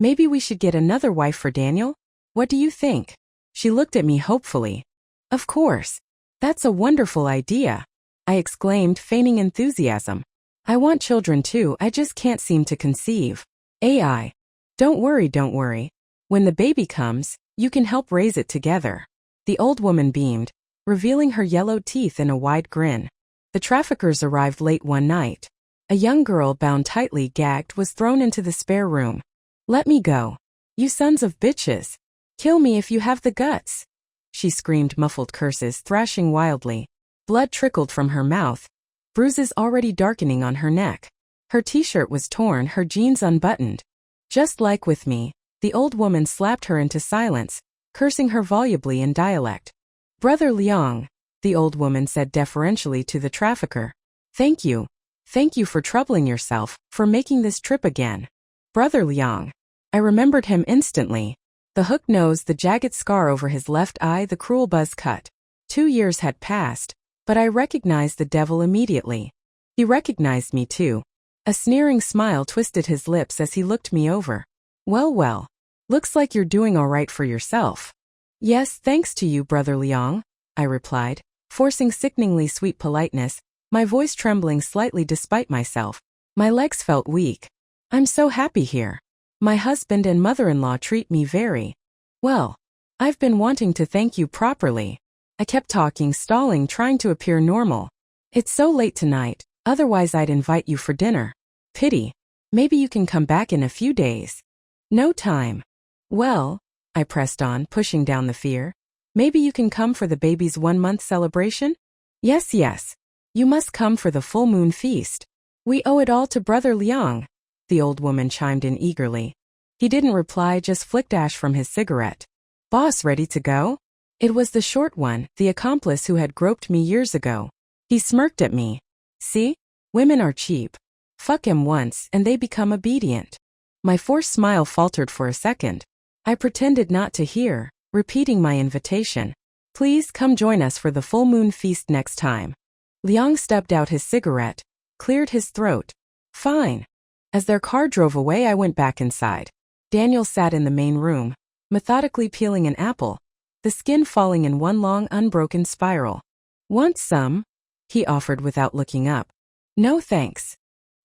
Maybe we should get another wife for Daniel? What do you think? She looked at me hopefully. Of course. That's a wonderful idea, I exclaimed, feigning enthusiasm. I want children too, I just can't seem to conceive. AI. Don't worry. When the baby comes, you can help raise it together. The old woman beamed, revealing her yellow teeth in a wide grin. The traffickers arrived late one night. A young girl bound tightly gagged was thrown into the spare room. "Let me go. You sons of bitches. Kill me if you have the guts." She screamed muffled curses, thrashing wildly. Blood trickled from her mouth, bruises already darkening on her neck. Her t-shirt was torn, her jeans unbuttoned. Just like with me, the old woman slapped her into silence, cursing her volubly in dialect. "Brother Liang," the old woman said deferentially to the trafficker. Thank you. Thank you for troubling yourself, for making this trip again. Brother Liang." I remembered him instantly. The hooked nose, the jagged scar over his left eye, the cruel buzz cut. 2 years had passed, but I recognized the devil immediately. He recognized me too. A sneering smile twisted his lips as he looked me over. Well, looks like you're doing all right for yourself." "Yes, thanks to you, Brother Liang," I replied, forcing sickeningly sweet politeness, my voice trembling slightly despite myself. My legs felt weak. "I'm so happy here. My husband and mother-in-law treat me very well. I've been wanting to thank you properly." I kept talking, stalling, trying to appear normal. "It's so late tonight, otherwise I'd invite you for dinner. Pity. Maybe you can come back in a few days." "No time." "Well," I pressed on, pushing down the fear, "maybe you can come for the baby's 1-month celebration?" Yes. You must come for the full moon feast. We owe it all to Brother Liang," the old woman chimed in eagerly. He didn't reply, just flicked ash from his cigarette. "Boss ready to go?" It was the short one, the accomplice who had groped me years ago. He smirked at me. "See? Women are cheap. Fuck him once and they become obedient." My forced smile faltered for a second. I pretended not to hear, repeating my invitation. "Please come join us for the full moon feast next time." Liang stepped out his cigarette, cleared his throat. "Fine." As their car drove away, I went back inside. Daniel sat in the main room, methodically peeling an apple, the skin falling in one long unbroken spiral. "Want some?" he offered without looking up. "No thanks."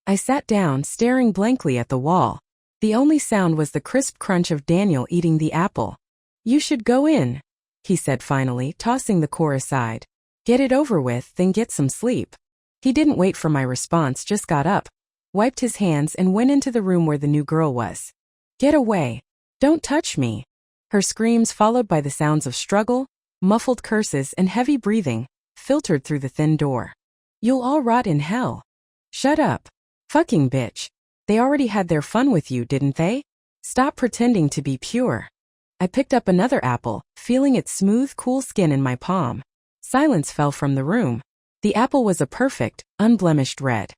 I sat down, staring blankly at the wall. The only sound was the crisp crunch of Daniel eating the apple. "You should go in," he said finally, tossing the core aside. "Get it over with, then get some sleep." He didn't wait for my response, just got up, wiped his hands and went into the room where the new girl was. "Get away. Don't touch me." Her screams, followed by the sounds of struggle, muffled curses and heavy breathing, filtered through the thin door. "You'll all rot in hell." "Shut up. Fucking bitch. They already had their fun with you, didn't they? Stop pretending to be pure." I picked up another apple, feeling its smooth, cool skin in my palm. Silence fell from the room. The apple was a perfect, unblemished red.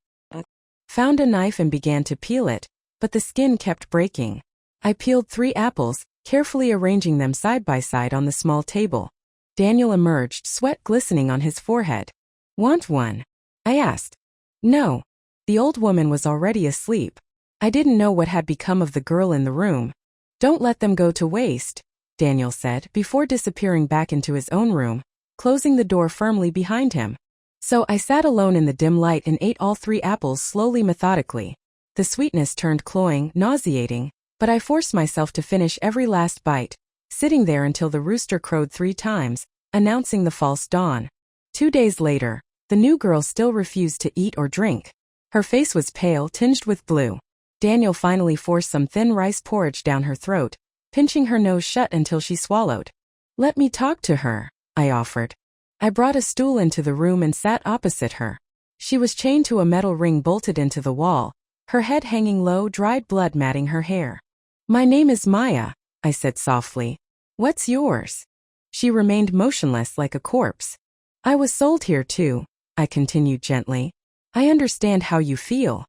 Found a knife and began to peel it, but the skin kept breaking. I peeled 3 apples, carefully arranging them side by side on the small table. Daniel emerged, sweat glistening on his forehead. "Want one?" I asked. "No." The old woman was already asleep. I didn't know what had become of the girl in the room. "Don't let them go to waste," Daniel said, before disappearing back into his own room, closing the door firmly behind him. So I sat alone in the dim light and ate all 3 apples slowly, methodically. The sweetness turned cloying, nauseating, but I forced myself to finish every last bite, sitting there until the rooster crowed 3 times, announcing the false dawn. 2 days later, the new girl still refused to eat or drink. Her face was pale, tinged with blue. Daniel finally forced some thin rice porridge down her throat, pinching her nose shut until she swallowed. "Let me talk to her," I offered. I brought a stool into the room and sat opposite her. She was chained to a metal ring bolted into the wall, her head hanging low, dried blood matting her hair. "My name is Maya," I said softly. "What's yours?" She remained motionless like a corpse. "I was sold here too," I continued gently. "I understand how you feel."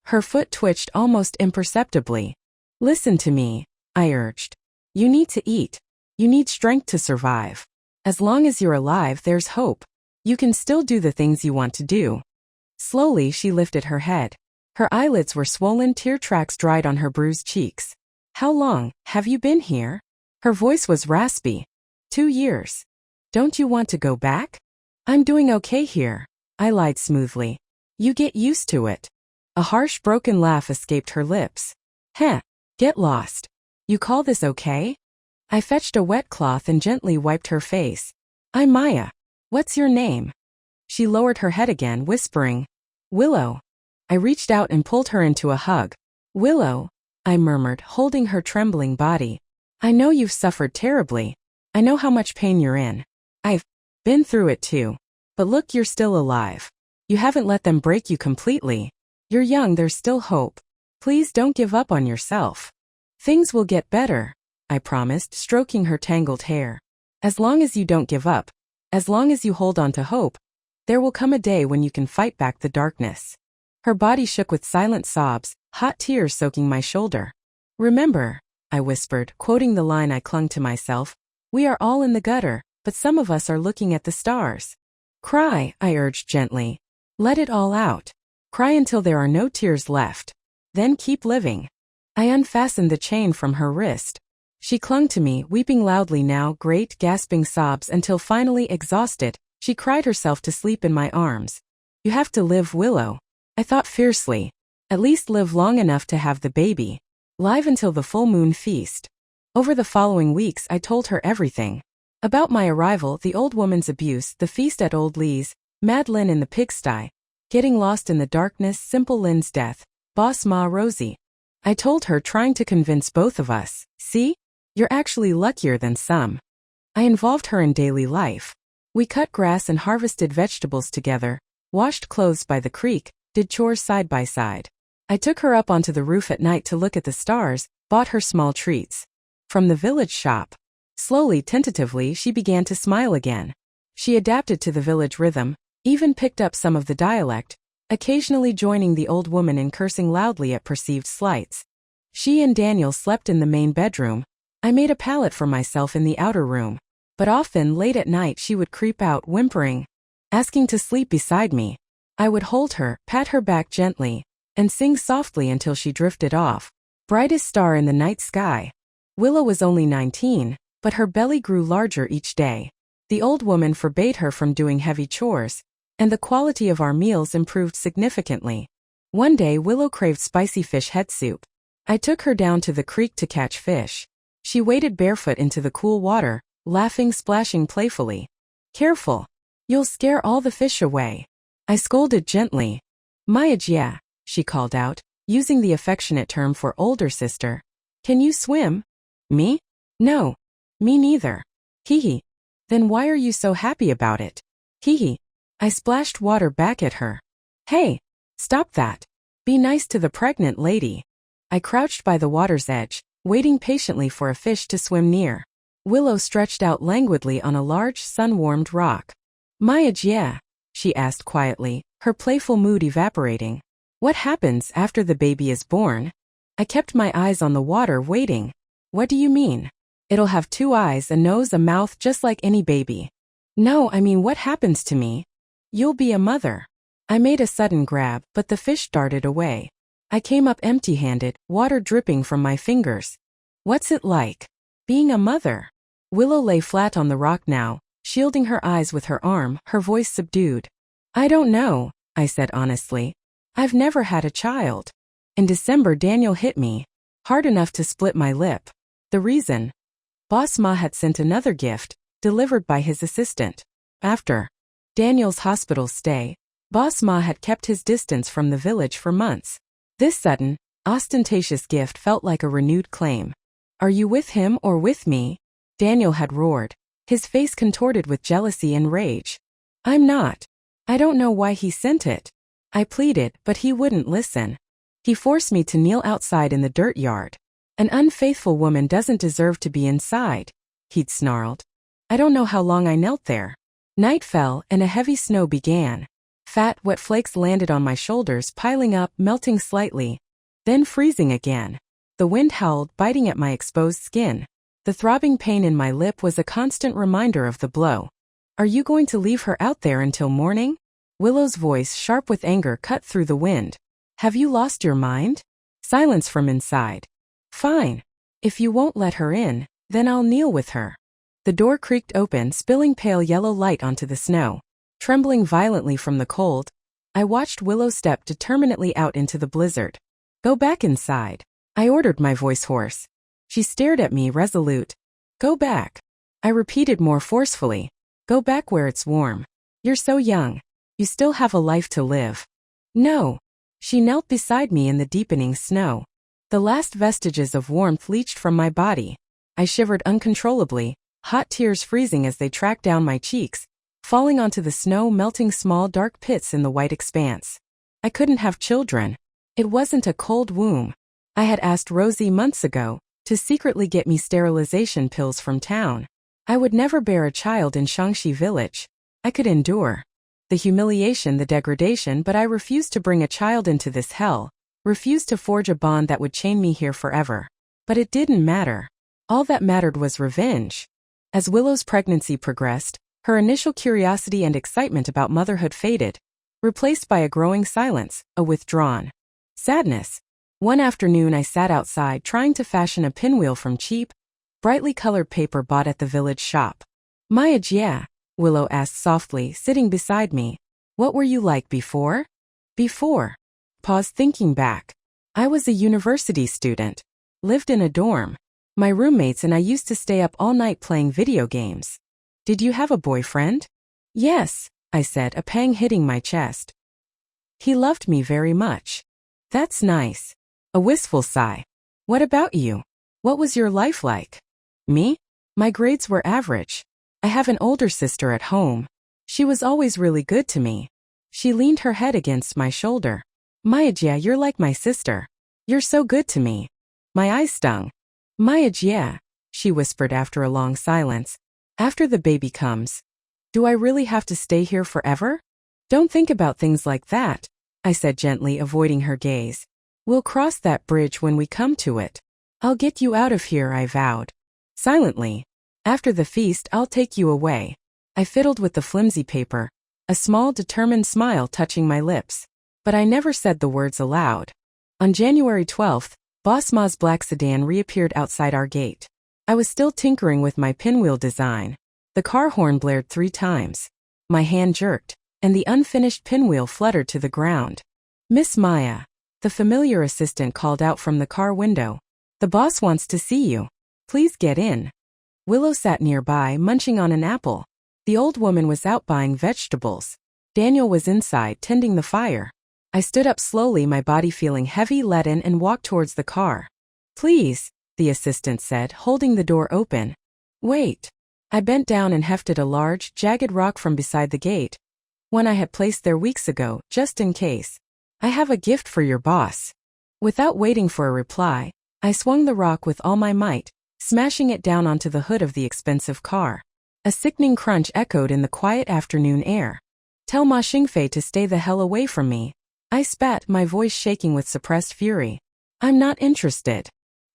Her foot twitched almost imperceptibly. "Listen to me," I urged. "You need to eat. You need strength to survive. As long as you're alive, there's hope. You can still do the things you want to do." Slowly, she lifted her head. Her eyelids were swollen, tear tracks dried on her bruised cheeks. "How long have you been here?" Her voice was raspy. 2 years. "Don't you want to go back?" "I'm doing okay here," I lied smoothly. "You get used to it." A harsh, broken laugh escaped her lips. "Heh, get lost. You call this okay?" I fetched a wet cloth and gently wiped her face. "I'm Maya. What's your name?" She lowered her head again, whispering, "Willow." I reached out and pulled her into a hug. Willow, I murmured, holding her trembling body. I know you've suffered terribly. I know how much pain you're in. I've been through it too. But look, you're still alive. You haven't let them break you completely. You're young, there's still hope. Please don't give up on yourself. Things will get better, I promised, stroking her tangled hair. As long as you don't give up, as long as you hold on to hope, there will come a day when you can fight back the darkness. Her body shook with silent sobs, hot tears soaking my shoulder. Remember, I whispered, quoting the line I clung to myself, we are all in the gutter, but some of us are looking at the stars. Cry, I urged gently. Let it all out. Cry until there are no tears left. Then keep living. I unfastened the chain from her wrist. She clung to me, weeping loudly now, great gasping sobs until finally exhausted, she cried herself to sleep in my arms. You have to live, Willow. I thought fiercely. At least live long enough to have the baby. Live until the full moon feast. Over the following weeks I told her everything. About my arrival, the old woman's abuse, the feast at Old Lee's, Mad Lynn in the pigsty, getting lost in the darkness, Simple Lynn's death, Boss Ma Rosie. I told her, trying to convince both of us, see? You're actually luckier than some. I involved her in daily life. We cut grass and harvested vegetables together, washed clothes by the creek, did chores side by side. I took her up onto the roof at night to look at the stars, bought her small treats. From the village shop. Slowly, tentatively, she began to smile again. She adapted to the village rhythm, even picked up some of the dialect, occasionally joining the old woman in cursing loudly at perceived slights. She and Daniel slept in the main bedroom. I made a pallet for myself in the outer room. But often, late at night, she would creep out, whimpering, asking to sleep beside me. I would hold her, pat her back gently, and sing softly until she drifted off. Brightest star in the night sky. Willow was only 19, but her belly grew larger each day. The old woman forbade her from doing heavy chores, and the quality of our meals improved significantly. One day Willow craved spicy fish head soup. I took her down to the creek to catch fish. She waded barefoot into the cool water, laughing, splashing playfully. Careful. You'll scare all the fish away. I scolded gently. Maya, she called out, using the affectionate term for older sister. Can you swim? Me? No. Me neither. Hee. Then why are you so happy about it? Hee. I splashed water back at her. Hey, stop that. Be nice to the pregnant lady. I crouched by the water's edge, waiting patiently for a fish to swim near. Willow stretched out languidly on a large, sun-warmed rock. Maya, she asked quietly, her playful mood evaporating. What happens after the baby is born? I kept my eyes on the water, waiting. What do you mean? It'll have 2 eyes, a nose, a mouth, just like any baby. No, I mean, what happens to me? You'll be a mother. I made a sudden grab, but the fish darted away. I came up empty-handed, water dripping from my fingers. What's it like? Being a mother? Willow lay flat on the rock now, shielding her eyes with her arm, her voice subdued. I don't know, I said honestly. I've never had a child. In December, Daniel hit me. Hard enough to split my lip. The reason? Boss Ma had sent another gift, delivered by his assistant. After Daniel's hospital stay, Boss Ma had kept his distance from the village for months. This sudden, ostentatious gift felt like a renewed claim. Are you with him or with me? Daniel had roared, his face contorted with jealousy and rage. I'm not. I don't know why he sent it. I pleaded, but he wouldn't listen. He forced me to kneel outside in the dirt yard. An unfaithful woman doesn't deserve to be inside, he'd snarled. I don't know how long I knelt there. Night fell and a heavy snow began. Fat, wet flakes landed on my shoulders, piling up, melting slightly, then freezing again. The wind howled, biting at my exposed skin. The throbbing pain in my lip was a constant reminder of the blow. Are you going to leave her out there until morning? Willow's voice, sharp with anger, cut through the wind. Have you lost your mind? Silence from inside. Fine. If you won't let her in, then I'll kneel with her. The door creaked open, spilling pale yellow light onto the snow. Trembling violently from the cold, I watched Willow step determinedly out into the blizzard. Go back inside, I ordered, my voice hoarse. She stared at me, resolute. Go back. I repeated more forcefully. Go back where it's warm. You're so young. You still have a life to live. No. She knelt beside me in the deepening snow. The last vestiges of warmth leached from my body. I shivered uncontrollably, hot tears freezing as they tracked down my cheeks, falling onto the snow, melting small dark pits in the white expanse. I couldn't have children. It wasn't a cold womb. I had asked Rosie months ago to secretly get me sterilization pills from town. I would never bear a child in Shangxi village. I could endure the humiliation, the degradation, but I refused to bring a child into this hell, refused to forge a bond that would chain me here forever. But it didn't matter. All that mattered was revenge. As Willow's pregnancy progressed, her initial curiosity and excitement about motherhood faded, replaced by a growing silence, a withdrawn sadness. One afternoon I sat outside trying to fashion a pinwheel from cheap, brightly colored paper bought at the village shop. Maya, yeah, Willow asked softly, sitting beside me. What were you like before? Before. Pause, thinking back. I was a university student. Lived in a dorm. My roommates and I used to stay up all night playing video games. Did you have a boyfriend? Yes, I said, a pang hitting my chest. He loved me very much. That's nice. A wistful sigh. What about you? What was your life like? Me? My grades were average. I have an older sister at home. She was always really good to me. She leaned her head against my shoulder. Maya, you're like my sister. You're so good to me. My eyes stung. Maya, she whispered after a long silence. After the baby comes. Do I really have to stay here forever? Don't think about things like that, I said gently, avoiding her gaze. We'll cross that bridge when we come to it. I'll get you out of here, I vowed. Silently. After the feast, I'll take you away. I fiddled with the flimsy paper, a small determined smile touching my lips. But I never said the words aloud. On January 12th, Boss Ma's black sedan reappeared outside our gate. I was still tinkering with my pinwheel design. The car horn blared 3 times. My hand jerked, and the unfinished pinwheel fluttered to the ground. Miss Maya, the familiar assistant called out from the car window. The boss wants to see you. Please get in. Willow sat nearby, munching on an apple. The old woman was out buying vegetables. Daniel was inside, tending the fire. I stood up slowly, my body feeling heavy, leaden, and walked towards the car. Please, the assistant said, holding the door open. Wait. I bent down and hefted a large, jagged rock from beside the gate. One I had placed there weeks ago, just in case. I have a gift for your boss. Without waiting for a reply, I swung the rock with all my might, smashing it down onto the hood of the expensive car. A sickening crunch echoed in the quiet afternoon air. Tell Ma Xingfei to stay the hell away from me. I spat, my voice shaking with suppressed fury. I'm not interested.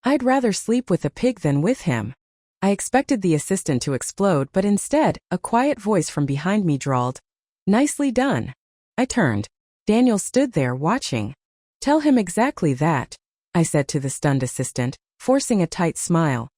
I'd rather sleep with a pig than with him. I expected the assistant to explode, but instead, a quiet voice from behind me drawled, Nicely done. I turned. Daniel stood there, watching. Tell him exactly that, I said to the stunned assistant, forcing a tight smile.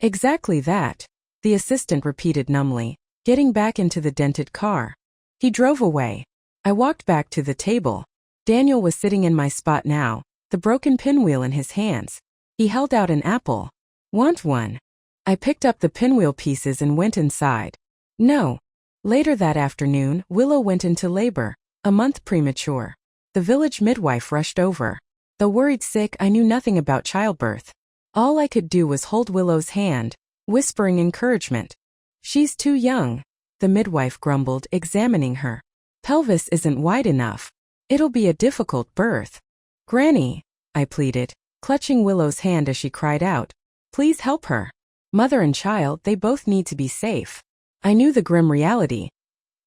Exactly that, the assistant repeated numbly, getting back into the dented car. He drove away. I walked back to the table. Daniel was sitting in my spot now, the broken pinwheel in his hands. He held out an apple. Want one? I picked up the pinwheel pieces and went inside. No. Later that afternoon, Willow went into labor, a month premature. The village midwife rushed over. Though worried sick, I knew nothing about childbirth. All I could do was hold Willow's hand, whispering encouragement. She's too young, the midwife grumbled, examining her. Pelvis isn't wide enough. It'll be a difficult birth. Granny, I pleaded, clutching Willow's hand as she cried out. Please help her. Mother and child, they both need to be safe. I knew the grim reality.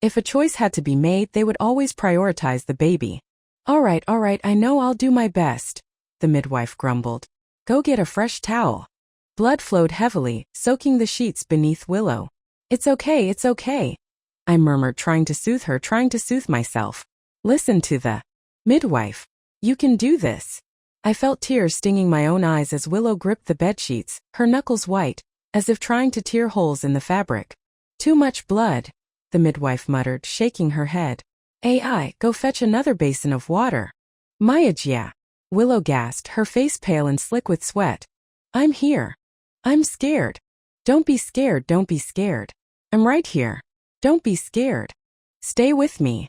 If a choice had to be made, they would always prioritize the baby. All right, I know, I'll do my best, the midwife grumbled. Go get a fresh towel. Blood flowed heavily, soaking the sheets beneath Willow. It's okay. I murmured, trying to soothe her, trying to soothe myself. Listen to the midwife. You can do this. I felt tears stinging my own eyes as Willow gripped the bedsheets, her knuckles white, as if trying to tear holes in the fabric. Too much blood, the midwife muttered, shaking her head. Ai, go fetch another basin of water. Maya, Willow gasped, her face pale and slick with sweat. I'm here. I'm scared. Don't be scared. I'm right here. Don't be scared. Stay with me.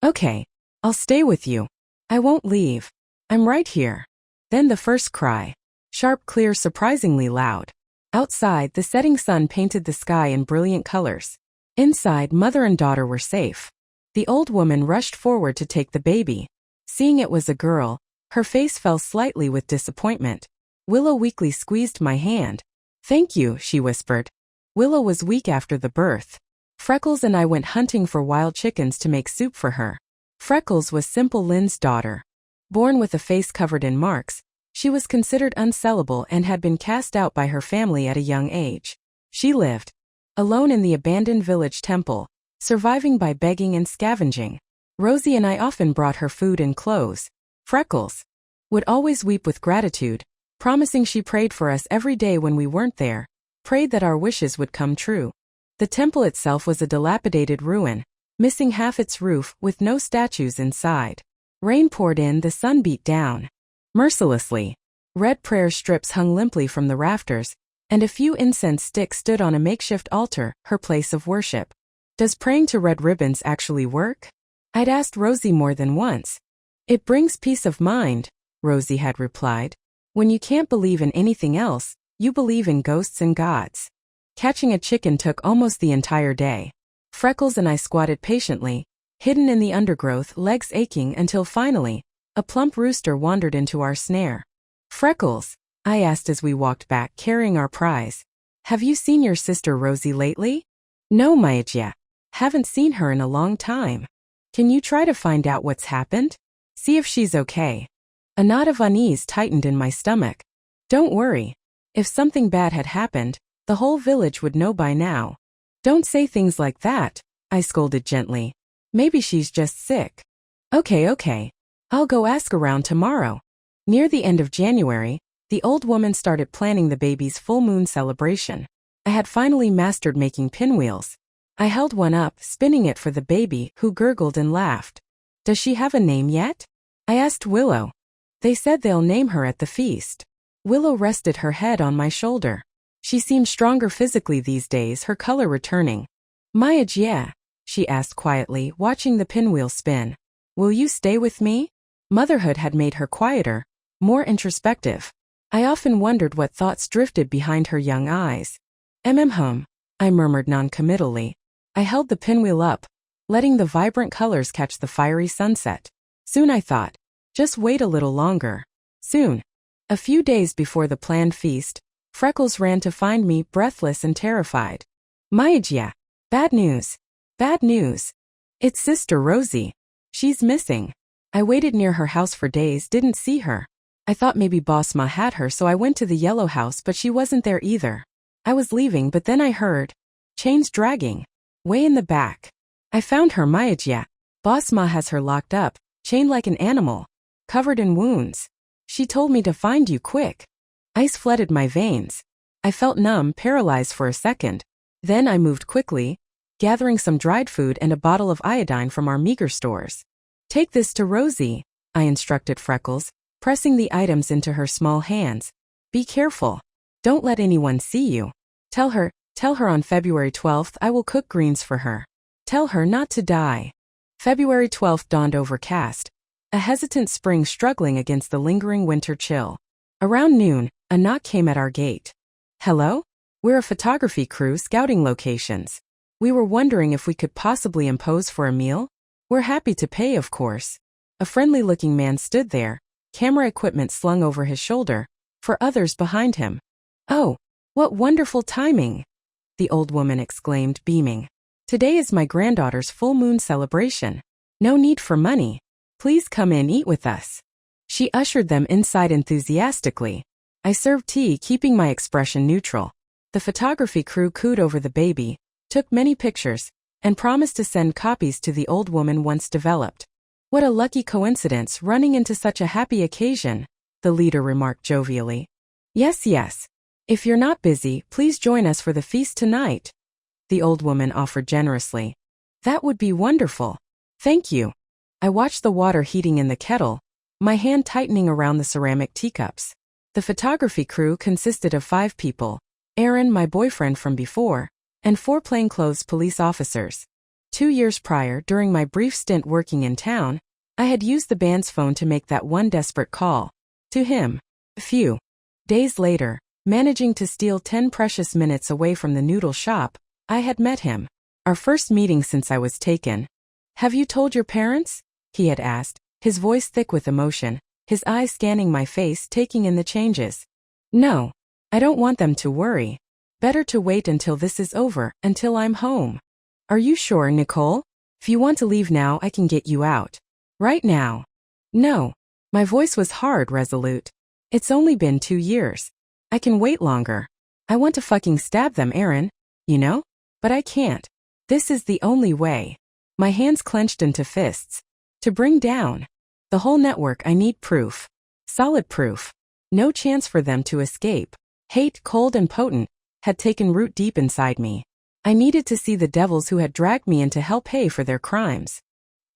Okay, I'll stay with you. I won't leave. I'm right here. Then the first cry. Sharp, clear, surprisingly loud. Outside, the setting sun painted the sky in brilliant colors. Inside, mother and daughter were safe. The old woman rushed forward to take the baby. Seeing it was a girl, her face fell slightly with disappointment. Willow weakly squeezed my hand. Thank you, she whispered. Willow was weak after the birth. Freckles and I went hunting for wild chickens to make soup for her. Freckles was Simple Lynn's daughter. Born with a face covered in marks, she was considered unsellable and had been cast out by her family at a young age. She lived alone in the abandoned village temple, surviving by begging and scavenging. Rosie and I often brought her food and clothes. Freckles would always weep with gratitude, promising she prayed for us every day when we weren't there, prayed that our wishes would come true. The temple itself was a dilapidated ruin, missing half its roof with no statues inside. Rain poured in, the sun beat down mercilessly. Red prayer strips hung limply from the rafters, and a few incense sticks stood on a makeshift altar, her place of worship. Does praying to red ribbons actually work? I'd asked Rosie more than once. It brings peace of mind, Rosie had replied. When you can't believe in anything else, you believe in ghosts and gods. Catching a chicken took almost the entire day. Freckles and I squatted patiently, hidden in the undergrowth, legs aching, until finally, a plump rooster wandered into our snare. Freckles, I asked as we walked back carrying our prize. Have you seen your sister Rosie lately? No, Maija. Haven't seen her in a long time. Can you try to find out what's happened? See if she's okay. A knot of unease tightened in my stomach. Don't worry. If something bad had happened, the whole village would know by now. Don't say things like that, I scolded gently. Maybe she's just sick. Okay. I'll go ask around tomorrow. Near the end of January, the old woman started planning the baby's full moon celebration. I had finally mastered making pinwheels. I held one up, spinning it for the baby, who gurgled and laughed. Does she have a name yet? I asked Willow. They said they'll name her at the feast. Willow rested her head on my shoulder. She seemed stronger physically these days, her color returning. Maija, she asked quietly, watching the pinwheel spin. Will you stay with me? Motherhood had made her quieter, more introspective. I often wondered what thoughts drifted behind her young eyes. I murmured noncommittally. I held the pinwheel up, letting the vibrant colors catch the fiery sunset. Soon, I thought. Just wait a little longer. Soon. A few days before the planned feast, Freckles ran to find me, breathless and terrified. Maija, bad news. Bad news. It's Sister Rosie. She's missing. I waited near her house for days, didn't see her. I thought maybe Boss Ma had her, so I went to the yellow house, but she wasn't there either. I was leaving, but then I heard chains dragging. Way in the back. I found her, Maija. Boss Ma has her locked up, chained like an animal, covered in wounds. She told me to find you quick. Ice flooded my veins. I felt numb, paralyzed for a second. Then I moved quickly, gathering some dried food and a bottle of iodine from our meager stores. Take this to Rosie, I instructed Freckles, pressing the items into her small hands. Be careful. Don't let anyone see you. Tell her on February 12th I will cook greens for her. Tell her not to die. February 12th dawned overcast, a hesitant spring struggling against the lingering winter chill. Around noon, a knock came at our gate. Hello? We're a photography crew scouting locations. We were wondering if we could possibly impose for a meal? We're happy to pay, of course. A friendly-looking man stood there, camera equipment slung over his shoulder, for others behind him. Oh, what wonderful timing! The old woman exclaimed, beaming. Today is my granddaughter's full moon celebration. No need for money. Please come in, eat with us. She ushered them inside enthusiastically. I served tea, keeping my expression neutral. The photography crew cooed over the baby, took many pictures, and promised to send copies to the old woman once developed. What a lucky coincidence, running into such a happy occasion, the leader remarked jovially. Yes. If you're not busy, please join us for the feast tonight, the old woman offered generously. That would be wonderful. Thank you. I watched the water heating in the kettle, my hand tightening around the ceramic teacups. The photography crew consisted of 5 people, Aaron, my boyfriend from before, and 4 plainclothes police officers. 2 years prior, during my brief stint working in town, I had used the band's phone to make that one desperate call. To him. A few days later, managing to steal 10 precious minutes away from the noodle shop, I had met him. Our first meeting since I was taken. "Have you told your parents?" he had asked, his voice thick with emotion, his eyes scanning my face, taking in the changes. "No. I don't want them to worry. Better to wait until this is over, until I'm home." "Are you sure, Nicole? If you want to leave now, I can get you out. Right now." "No." My voice was hard, resolute. "It's only been 2 years. I can wait longer. I want to fucking stab them, Aaron. You know? But I can't. This is the only way." My hands clenched into fists. "To bring down the whole network, I need proof. Solid proof. No chance for them to escape." Hate, cold and potent, had taken root deep inside me. I needed to see the devils who had dragged me in to help pay for their crimes.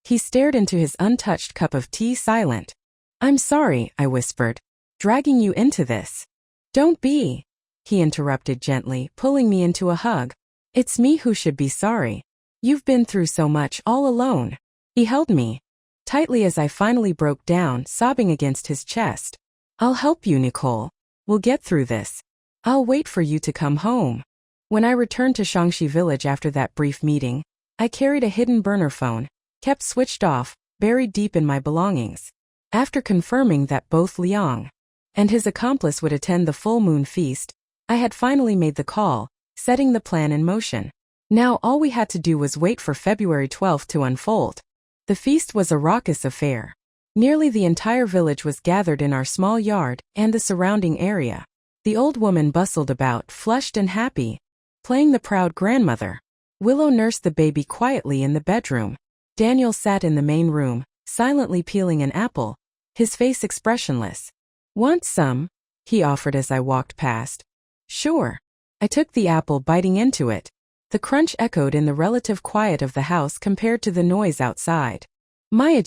He stared into his untouched cup of tea, silent. "I'm sorry," I whispered. "Dragging you into this." "Don't be," he interrupted gently, pulling me into a hug. "It's me who should be sorry. You've been through so much all alone." He held me tightly as I finally broke down, sobbing against his chest. "I'll help you, Nicole. We'll get through this. I'll wait for you to come home." When I returned to Shangxi Village after that brief meeting, I carried a hidden burner phone, kept switched off, buried deep in my belongings. After confirming that both Liang and his accomplice would attend the full moon feast, I had finally made the call, setting the plan in motion. Now all we had to do was wait for February 12th to unfold. The feast was a raucous affair. Nearly the entire village was gathered in our small yard and the surrounding area. The old woman bustled about, flushed and happy, playing the proud grandmother. Willow nursed the baby quietly in the bedroom. Daniel sat in the main room, silently peeling an apple, his face expressionless. "Want some?" he offered as I walked past. "Sure." I took the apple, biting into it. The crunch echoed in the relative quiet of the house compared to the noise outside. "Maya,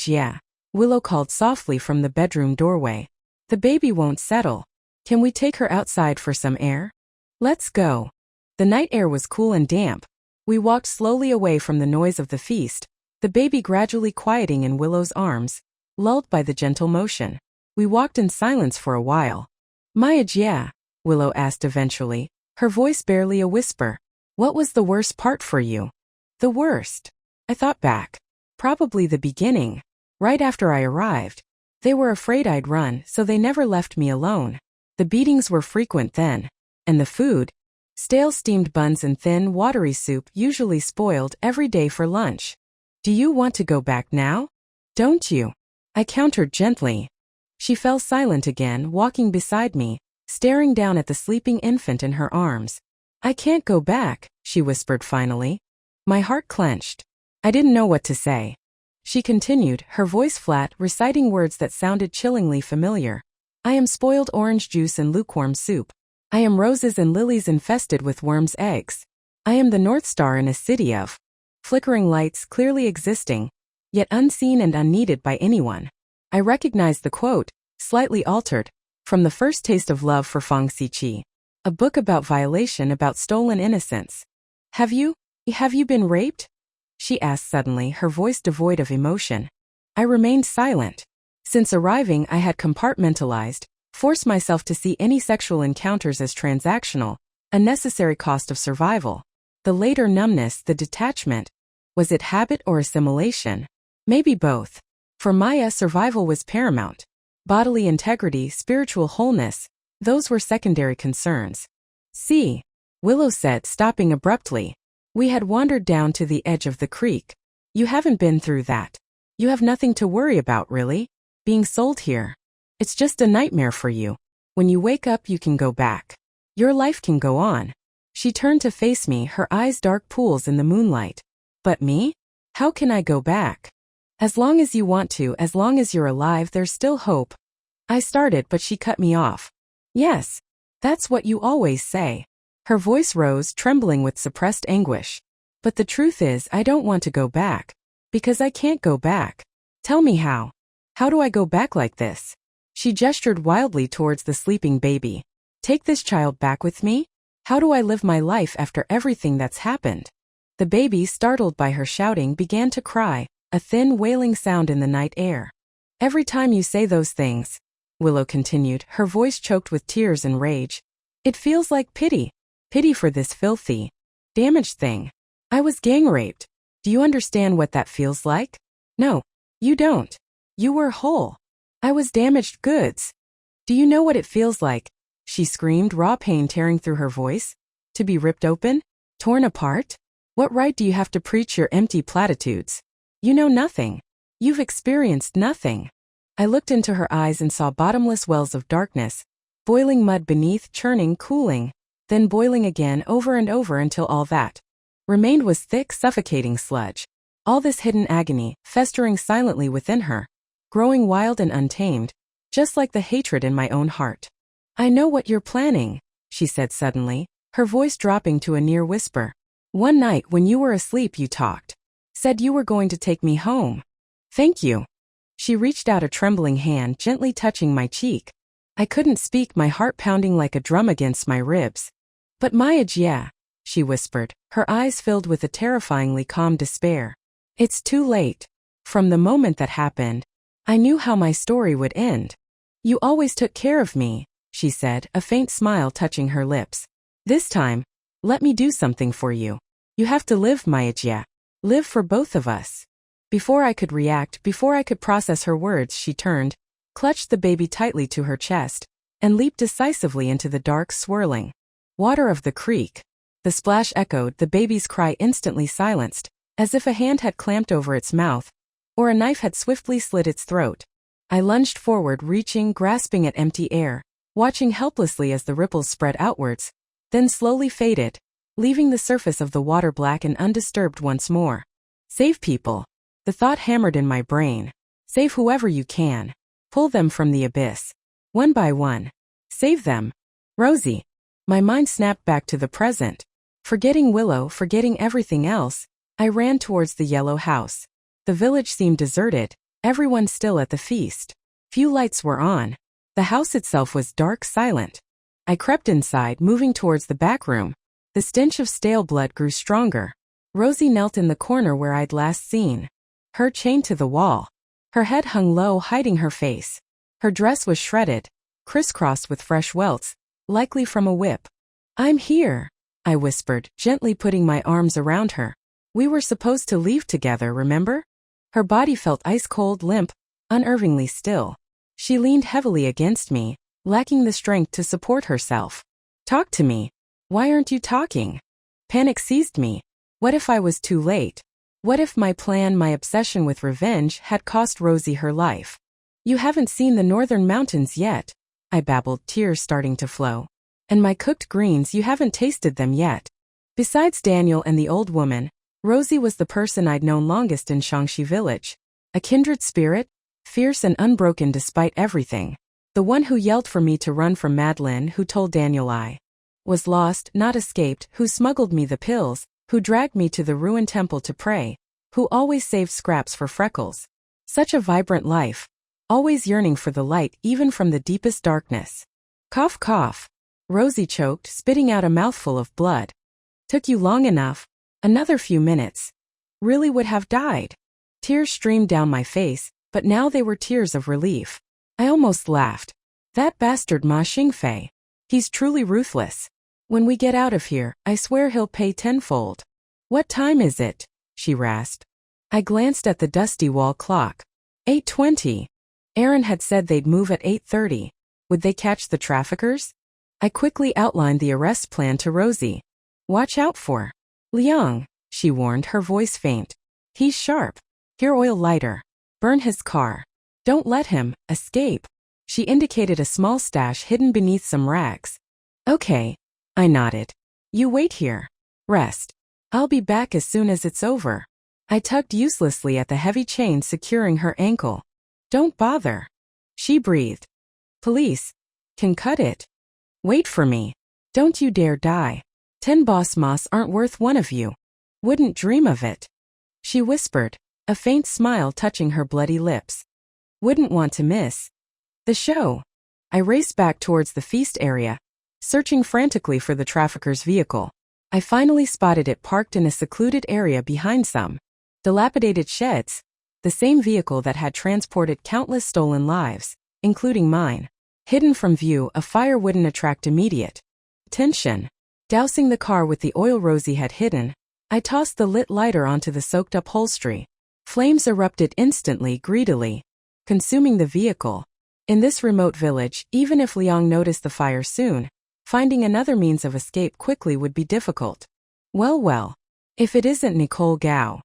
Willow called softly from the bedroom doorway. "The baby won't settle. Can we take her outside for some air?" "Let's go." The night air was cool and damp. We walked slowly away from the noise of the feast, the baby gradually quieting in Willow's arms, lulled by the gentle motion. We walked in silence for a while. "Maya, Willow asked eventually, her voice barely a whisper. "What was the worst part for you?" "The worst?" I thought back. Probably the beginning. Right after I arrived. They were afraid I'd run, so they never left me alone. The beatings were frequent then. And the food? Stale steamed buns and thin, watery soup, usually spoiled, every day for lunch. "Do you want to go back now? Don't you?" I countered gently. She fell silent again, walking beside me, staring down at the sleeping infant in her arms. "I can't go back," she whispered finally. My heart clenched. I didn't know what to say. She continued, her voice flat, reciting words that sounded chillingly familiar. "I am spoiled orange juice and lukewarm soup. I am roses and lilies infested with worms' eggs. I am the North Star in a city of flickering lights, clearly existing, yet unseen and unneeded by anyone." I recognized the quote, slightly altered, from The First Taste of Love for Fang Xiqi, a book about violation, about stolen innocence. Have you been raped?" she asked suddenly, her voice devoid of emotion. I remained silent. Since arriving, I had compartmentalized, forced myself to see any sexual encounters as transactional, a necessary cost of survival. The later numbness, the detachment. Was it habit or assimilation? Maybe both. For Maya, survival was paramount. Bodily integrity, spiritual wholeness, those were secondary concerns. "See," Willow said, stopping abruptly. We had wandered down to the edge of the creek. "You haven't been through that. You have nothing to worry about, really. Being sold here. It's just a nightmare for you. When you wake up, you can go back. Your life can go on." She turned to face me, her eyes dark pools in the moonlight. "But me? How can I go back?" "As long as you want to, as long as you're alive, there's still hope." I started, but she cut me off. "Yes. That's what you always say." Her voice rose, trembling with suppressed anguish. "But the truth is, I don't want to go back. Because I can't go back. Tell me how. How do I go back like this?" She gestured wildly towards the sleeping baby. "Take this child back with me? How do I live my life after everything that's happened?" The baby, startled by her shouting, began to cry, a thin, wailing sound in the night air. Every time you say those things, Willow continued, her voice choked with tears and rage, it feels like pity. Pity for this filthy, damaged thing. I was gang raped. Do you understand what that feels like? No, you don't. You were whole. I was damaged goods. Do you know what it feels like? She screamed, raw pain tearing through her voice. To be ripped open? Torn apart? What right do you have to preach your empty platitudes? You know nothing. You've experienced nothing. I looked into her eyes and saw bottomless wells of darkness, boiling mud beneath, churning, cooling, then boiling again over and over until all that remained was thick, suffocating sludge. All this hidden agony, festering silently within her, growing wild and untamed, just like the hatred in my own heart. I know what you're planning, she said suddenly, her voice dropping to a near whisper. One night when you were asleep you talked. Said you were going to take me home. Thank you. She reached out a trembling hand, gently touching my cheek. I couldn't speak, my heart pounding like a drum against my ribs. But yeah, she whispered, her eyes filled with a terrifyingly calm despair. It's too late. From the moment that happened, I knew how my story would end. You always took care of me, she said, a faint smile touching her lips. This time, let me do something for you. You have to live, yeah. Live for both of us. Before I could react, before I could process her words, she turned, clutched the baby tightly to her chest, and leaped decisively into the dark, swirling water of the creek. The splash echoed, the baby's cry instantly silenced, as if a hand had clamped over its mouth, or a knife had swiftly slit its throat. I lunged forward, reaching, grasping at empty air, watching helplessly as the ripples spread outwards, then slowly faded, leaving the surface of the water black and undisturbed once more. Save people. The thought hammered in my brain. Save whoever you can. Pull them from the abyss. One by one. Save them. Rosie. My mind snapped back to the present. Forgetting Willow, forgetting everything else, I ran towards the yellow house. The village seemed deserted, everyone still at the feast. Few lights were on. The house itself was dark, silent. I crept inside, moving towards the back room. The stench of stale blood grew stronger. Rosie knelt in the corner where I'd last seen her, chained to the wall. Her head hung low, hiding her face. Her dress was shredded, crisscrossed with fresh welts, likely from a whip. I'm here, I whispered, gently putting my arms around her. We were supposed to leave together, remember? Her body felt ice-cold, limp, unnervingly still. She leaned heavily against me, lacking the strength to support herself. Talk to me. Why aren't you talking? Panic seized me. What if I was too late? What if my plan, my obsession with revenge, had cost Rosie her life? You haven't seen the northern mountains yet, I babbled, tears starting to flow. And my cooked greens, you haven't tasted them yet. Besides Daniel and the old woman, Rosie was the person I'd known longest in Shangxi village. A kindred spirit, fierce and unbroken despite everything. The one who yelled for me to run from Madeline, who told Daniel I was lost, not escaped, who smuggled me the pills, who dragged me to the ruined temple to pray, who always saved scraps for Freckles. Such a vibrant life, always yearning for the light even from the deepest darkness. Cough, cough. Rosie choked, spitting out a mouthful of blood. Took you long enough. Another few minutes. Really would have died. Tears streamed down my face, but now they were tears of relief. I almost laughed. That bastard Ma Xingfei. He's truly ruthless. When we get out of here, I swear he'll pay tenfold. What time is it? She rasped. I glanced at the dusty wall clock. 8:20. Aaron had said they'd move at 8:30. Would they catch the traffickers? I quickly outlined the arrest plan to Rosie. Watch out for Liang, she warned, her voice faint. He's sharp. Here, oil lighter. Burn his car. Don't let him escape. She indicated a small stash hidden beneath some rags. Okay, I nodded. You wait here. Rest. I'll be back as soon as it's over. I tugged uselessly at the heavy chain securing her ankle. Don't bother. She breathed. Police can cut it. Wait for me. Don't you dare die. 10 boss moss aren't worth one of you. Wouldn't dream of it. She whispered, a faint smile touching her bloody lips. Wouldn't want to miss the show. I raced back towards the feast area, searching frantically for the trafficker's vehicle. I finally spotted it parked in a secluded area behind some dilapidated sheds, the same vehicle that had transported countless stolen lives, including mine. Hidden from view, a fire wouldn't attract immediate attention. Dousing the car with the oil Rosie had hidden, I tossed the lit lighter onto the soaked upholstery. Flames erupted instantly, greedily, consuming the vehicle. In this remote village, even if Liang noticed the fire soon, finding another means of escape quickly would be difficult. Well, if it isn't Nicole Gao.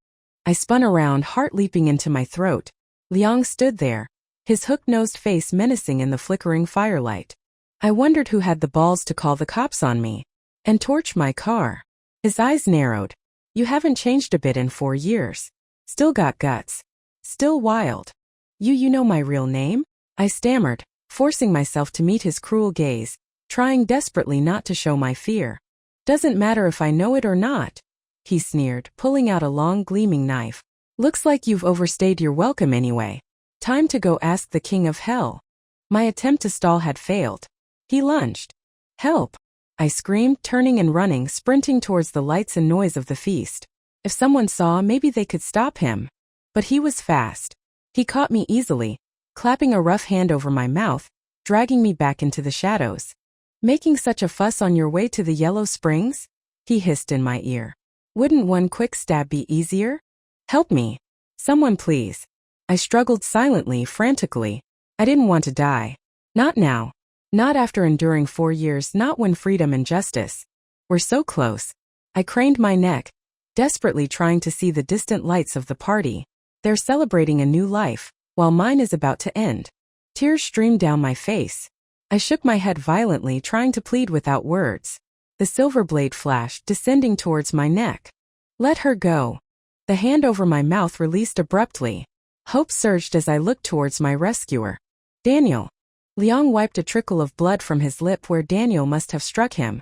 I spun around, heart leaping into my throat. Liang stood there, his hook-nosed face menacing in the flickering firelight. I wondered who had the balls to call the cops on me and torch my car. His eyes narrowed. You haven't changed a bit in 4 years. Still got guts. Still wild. You know my real name? I stammered, forcing myself to meet his cruel gaze, trying desperately not to show my fear. Doesn't matter if I know it or not, he sneered, pulling out a long gleaming knife. Looks like you've overstayed your welcome anyway. Time to go ask the king of hell. My attempt to stall had failed. He lunged. Help! I screamed, turning and running, sprinting towards the lights and noise of the feast. If someone saw, maybe they could stop him. But he was fast. He caught me easily, clapping a rough hand over my mouth, dragging me back into the shadows. Making such a fuss on your way to the Yellow Springs? He hissed in my ear. Wouldn't one quick stab be easier? Help me. Someone please. I struggled silently, frantically. I didn't want to die. Not now. Not after enduring 4 years, not when freedom and justice were so close. I craned my neck, desperately trying to see the distant lights of the party. They're celebrating a new life, while mine is about to end. Tears streamed down my face. I shook my head violently, trying to plead without words. The silver blade flashed, descending towards my neck. Let her go. The hand over my mouth released abruptly. Hope surged as I looked towards my rescuer. Daniel. Liang wiped a trickle of blood from his lip where Daniel must have struck him.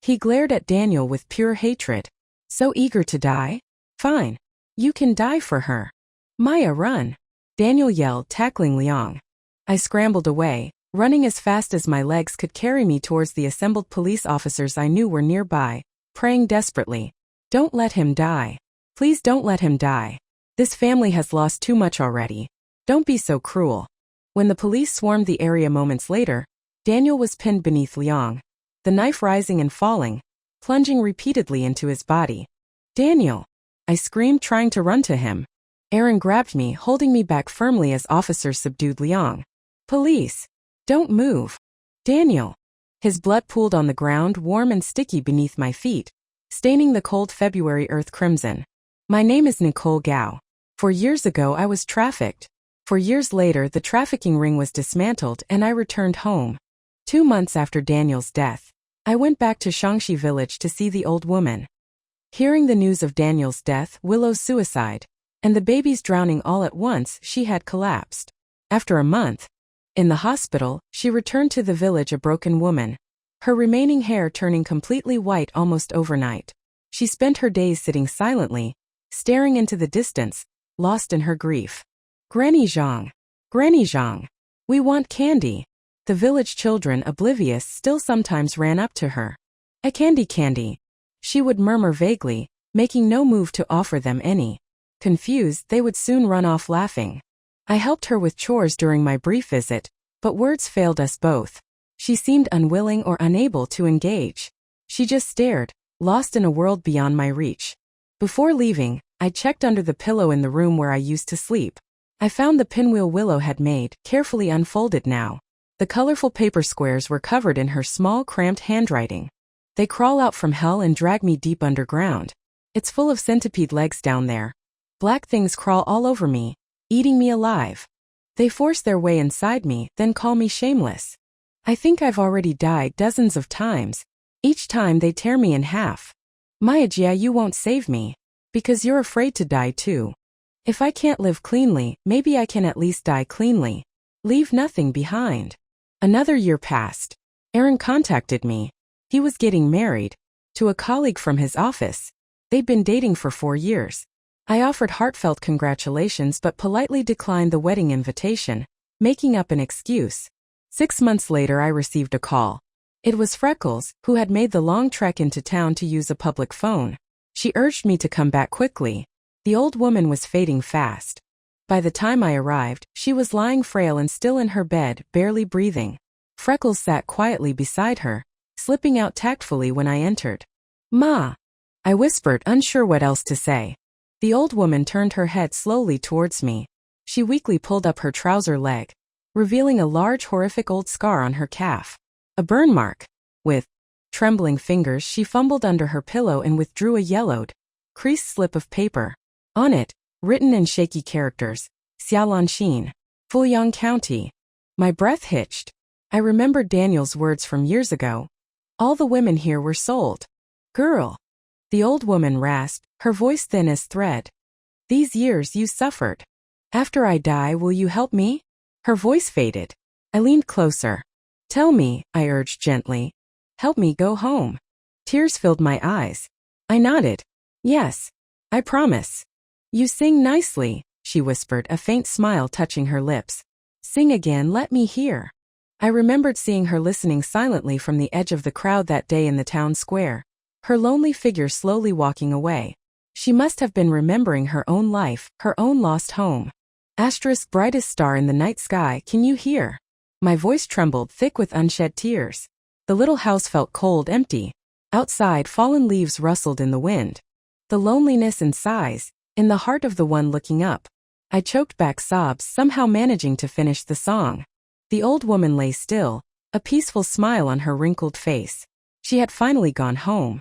He glared at Daniel with pure hatred. So eager to die? Fine. You can die for her. Maya, run. Daniel yelled, tackling Liang. I scrambled away, running as fast as my legs could carry me towards the assembled police officers I knew were nearby, praying desperately. Don't let him die. Please don't let him die. This family has lost too much already. Don't be so cruel. When the police swarmed the area moments later, Daniel was pinned beneath Liang, the knife rising and falling, plunging repeatedly into his body. Daniel! I screamed, trying to run to him. Aaron grabbed me, holding me back firmly as officers subdued Liang. Police! Don't move! Daniel! His blood pooled on the ground, warm and sticky beneath my feet, staining the cold February earth crimson. My name is Nicole Gao. 4 years ago I was trafficked. 4 years later the trafficking ring was dismantled and I returned home. 2 months after Daniel's death, I went back to Shangxi village to see the old woman. Hearing the news of Daniel's death, Willow's suicide, and the baby's drowning all at once, she had collapsed. After a month, in the hospital, she returned to the village a broken woman, her remaining hair turning completely white almost overnight. She spent her days sitting silently, staring into the distance, lost in her grief. Granny Zhang. Granny Zhang. We want candy. The village children, oblivious, still sometimes ran up to her. A candy. She would murmur vaguely, making no move to offer them any. Confused, they would soon run off laughing. I helped her with chores during my brief visit, but words failed us both. She seemed unwilling or unable to engage. She just stared, lost in a world beyond my reach. Before leaving, I checked under the pillow in the room where I used to sleep. I found the pinwheel Willow had made, carefully unfolded now. The colorful paper squares were covered in her small, cramped handwriting. They crawl out from hell and drag me deep underground. It's full of centipede legs down there. Black things crawl all over me, eating me alive. They force their way inside me, then call me shameless. I think I've already died dozens of times. Each time they tear me in half. Maya, you won't save me. Because you're afraid to die too. If I can't live cleanly, maybe I can at least die cleanly. Leave nothing behind. Another year passed. Aaron contacted me. He was getting married. To a colleague from his office. They'd been dating for 4 years. I offered heartfelt congratulations but politely declined the wedding invitation, making up an excuse. 6 months later I received a call. It was Freckles, who had made the long trek into town to use a public phone. She urged me to come back quickly. The old woman was fading fast. By the time I arrived, she was lying frail and still in her bed, barely breathing. Freckles sat quietly beside her, slipping out tactfully when I entered. "Ma," I whispered, unsure what else to say. The old woman turned her head slowly towards me. She weakly pulled up her trouser leg, revealing a large horrific old scar on her calf. A burn mark. With trembling fingers she fumbled under her pillow and withdrew a yellowed, creased slip of paper. On it, written in shaky characters, Xiaolanshin, Fuyang County. My breath hitched. I remembered Daniel's words from years ago. All the women here were sold. "Girl," the old woman rasped, her voice thin as thread. "These years you suffered. After I die, will you help me?" Her voice faded. I leaned closer. "Tell me," I urged gently. "Help me go home." Tears filled my eyes. I nodded. "Yes, I promise." "You sing nicely," she whispered, a faint smile touching her lips. "Sing again, let me hear." I remembered seeing her listening silently from the edge of the crowd that day in the town square, her lonely figure slowly walking away. She must have been remembering her own life, her own lost home. Asterisk brightest star in the night sky, can you hear? My voice trembled, thick with unshed tears. The little house felt cold, empty. Outside, fallen leaves rustled in the wind. The loneliness and sighs, in the heart of the one looking up. I choked back sobs, somehow managing to finish the song. The old woman lay still, a peaceful smile on her wrinkled face. She had finally gone home.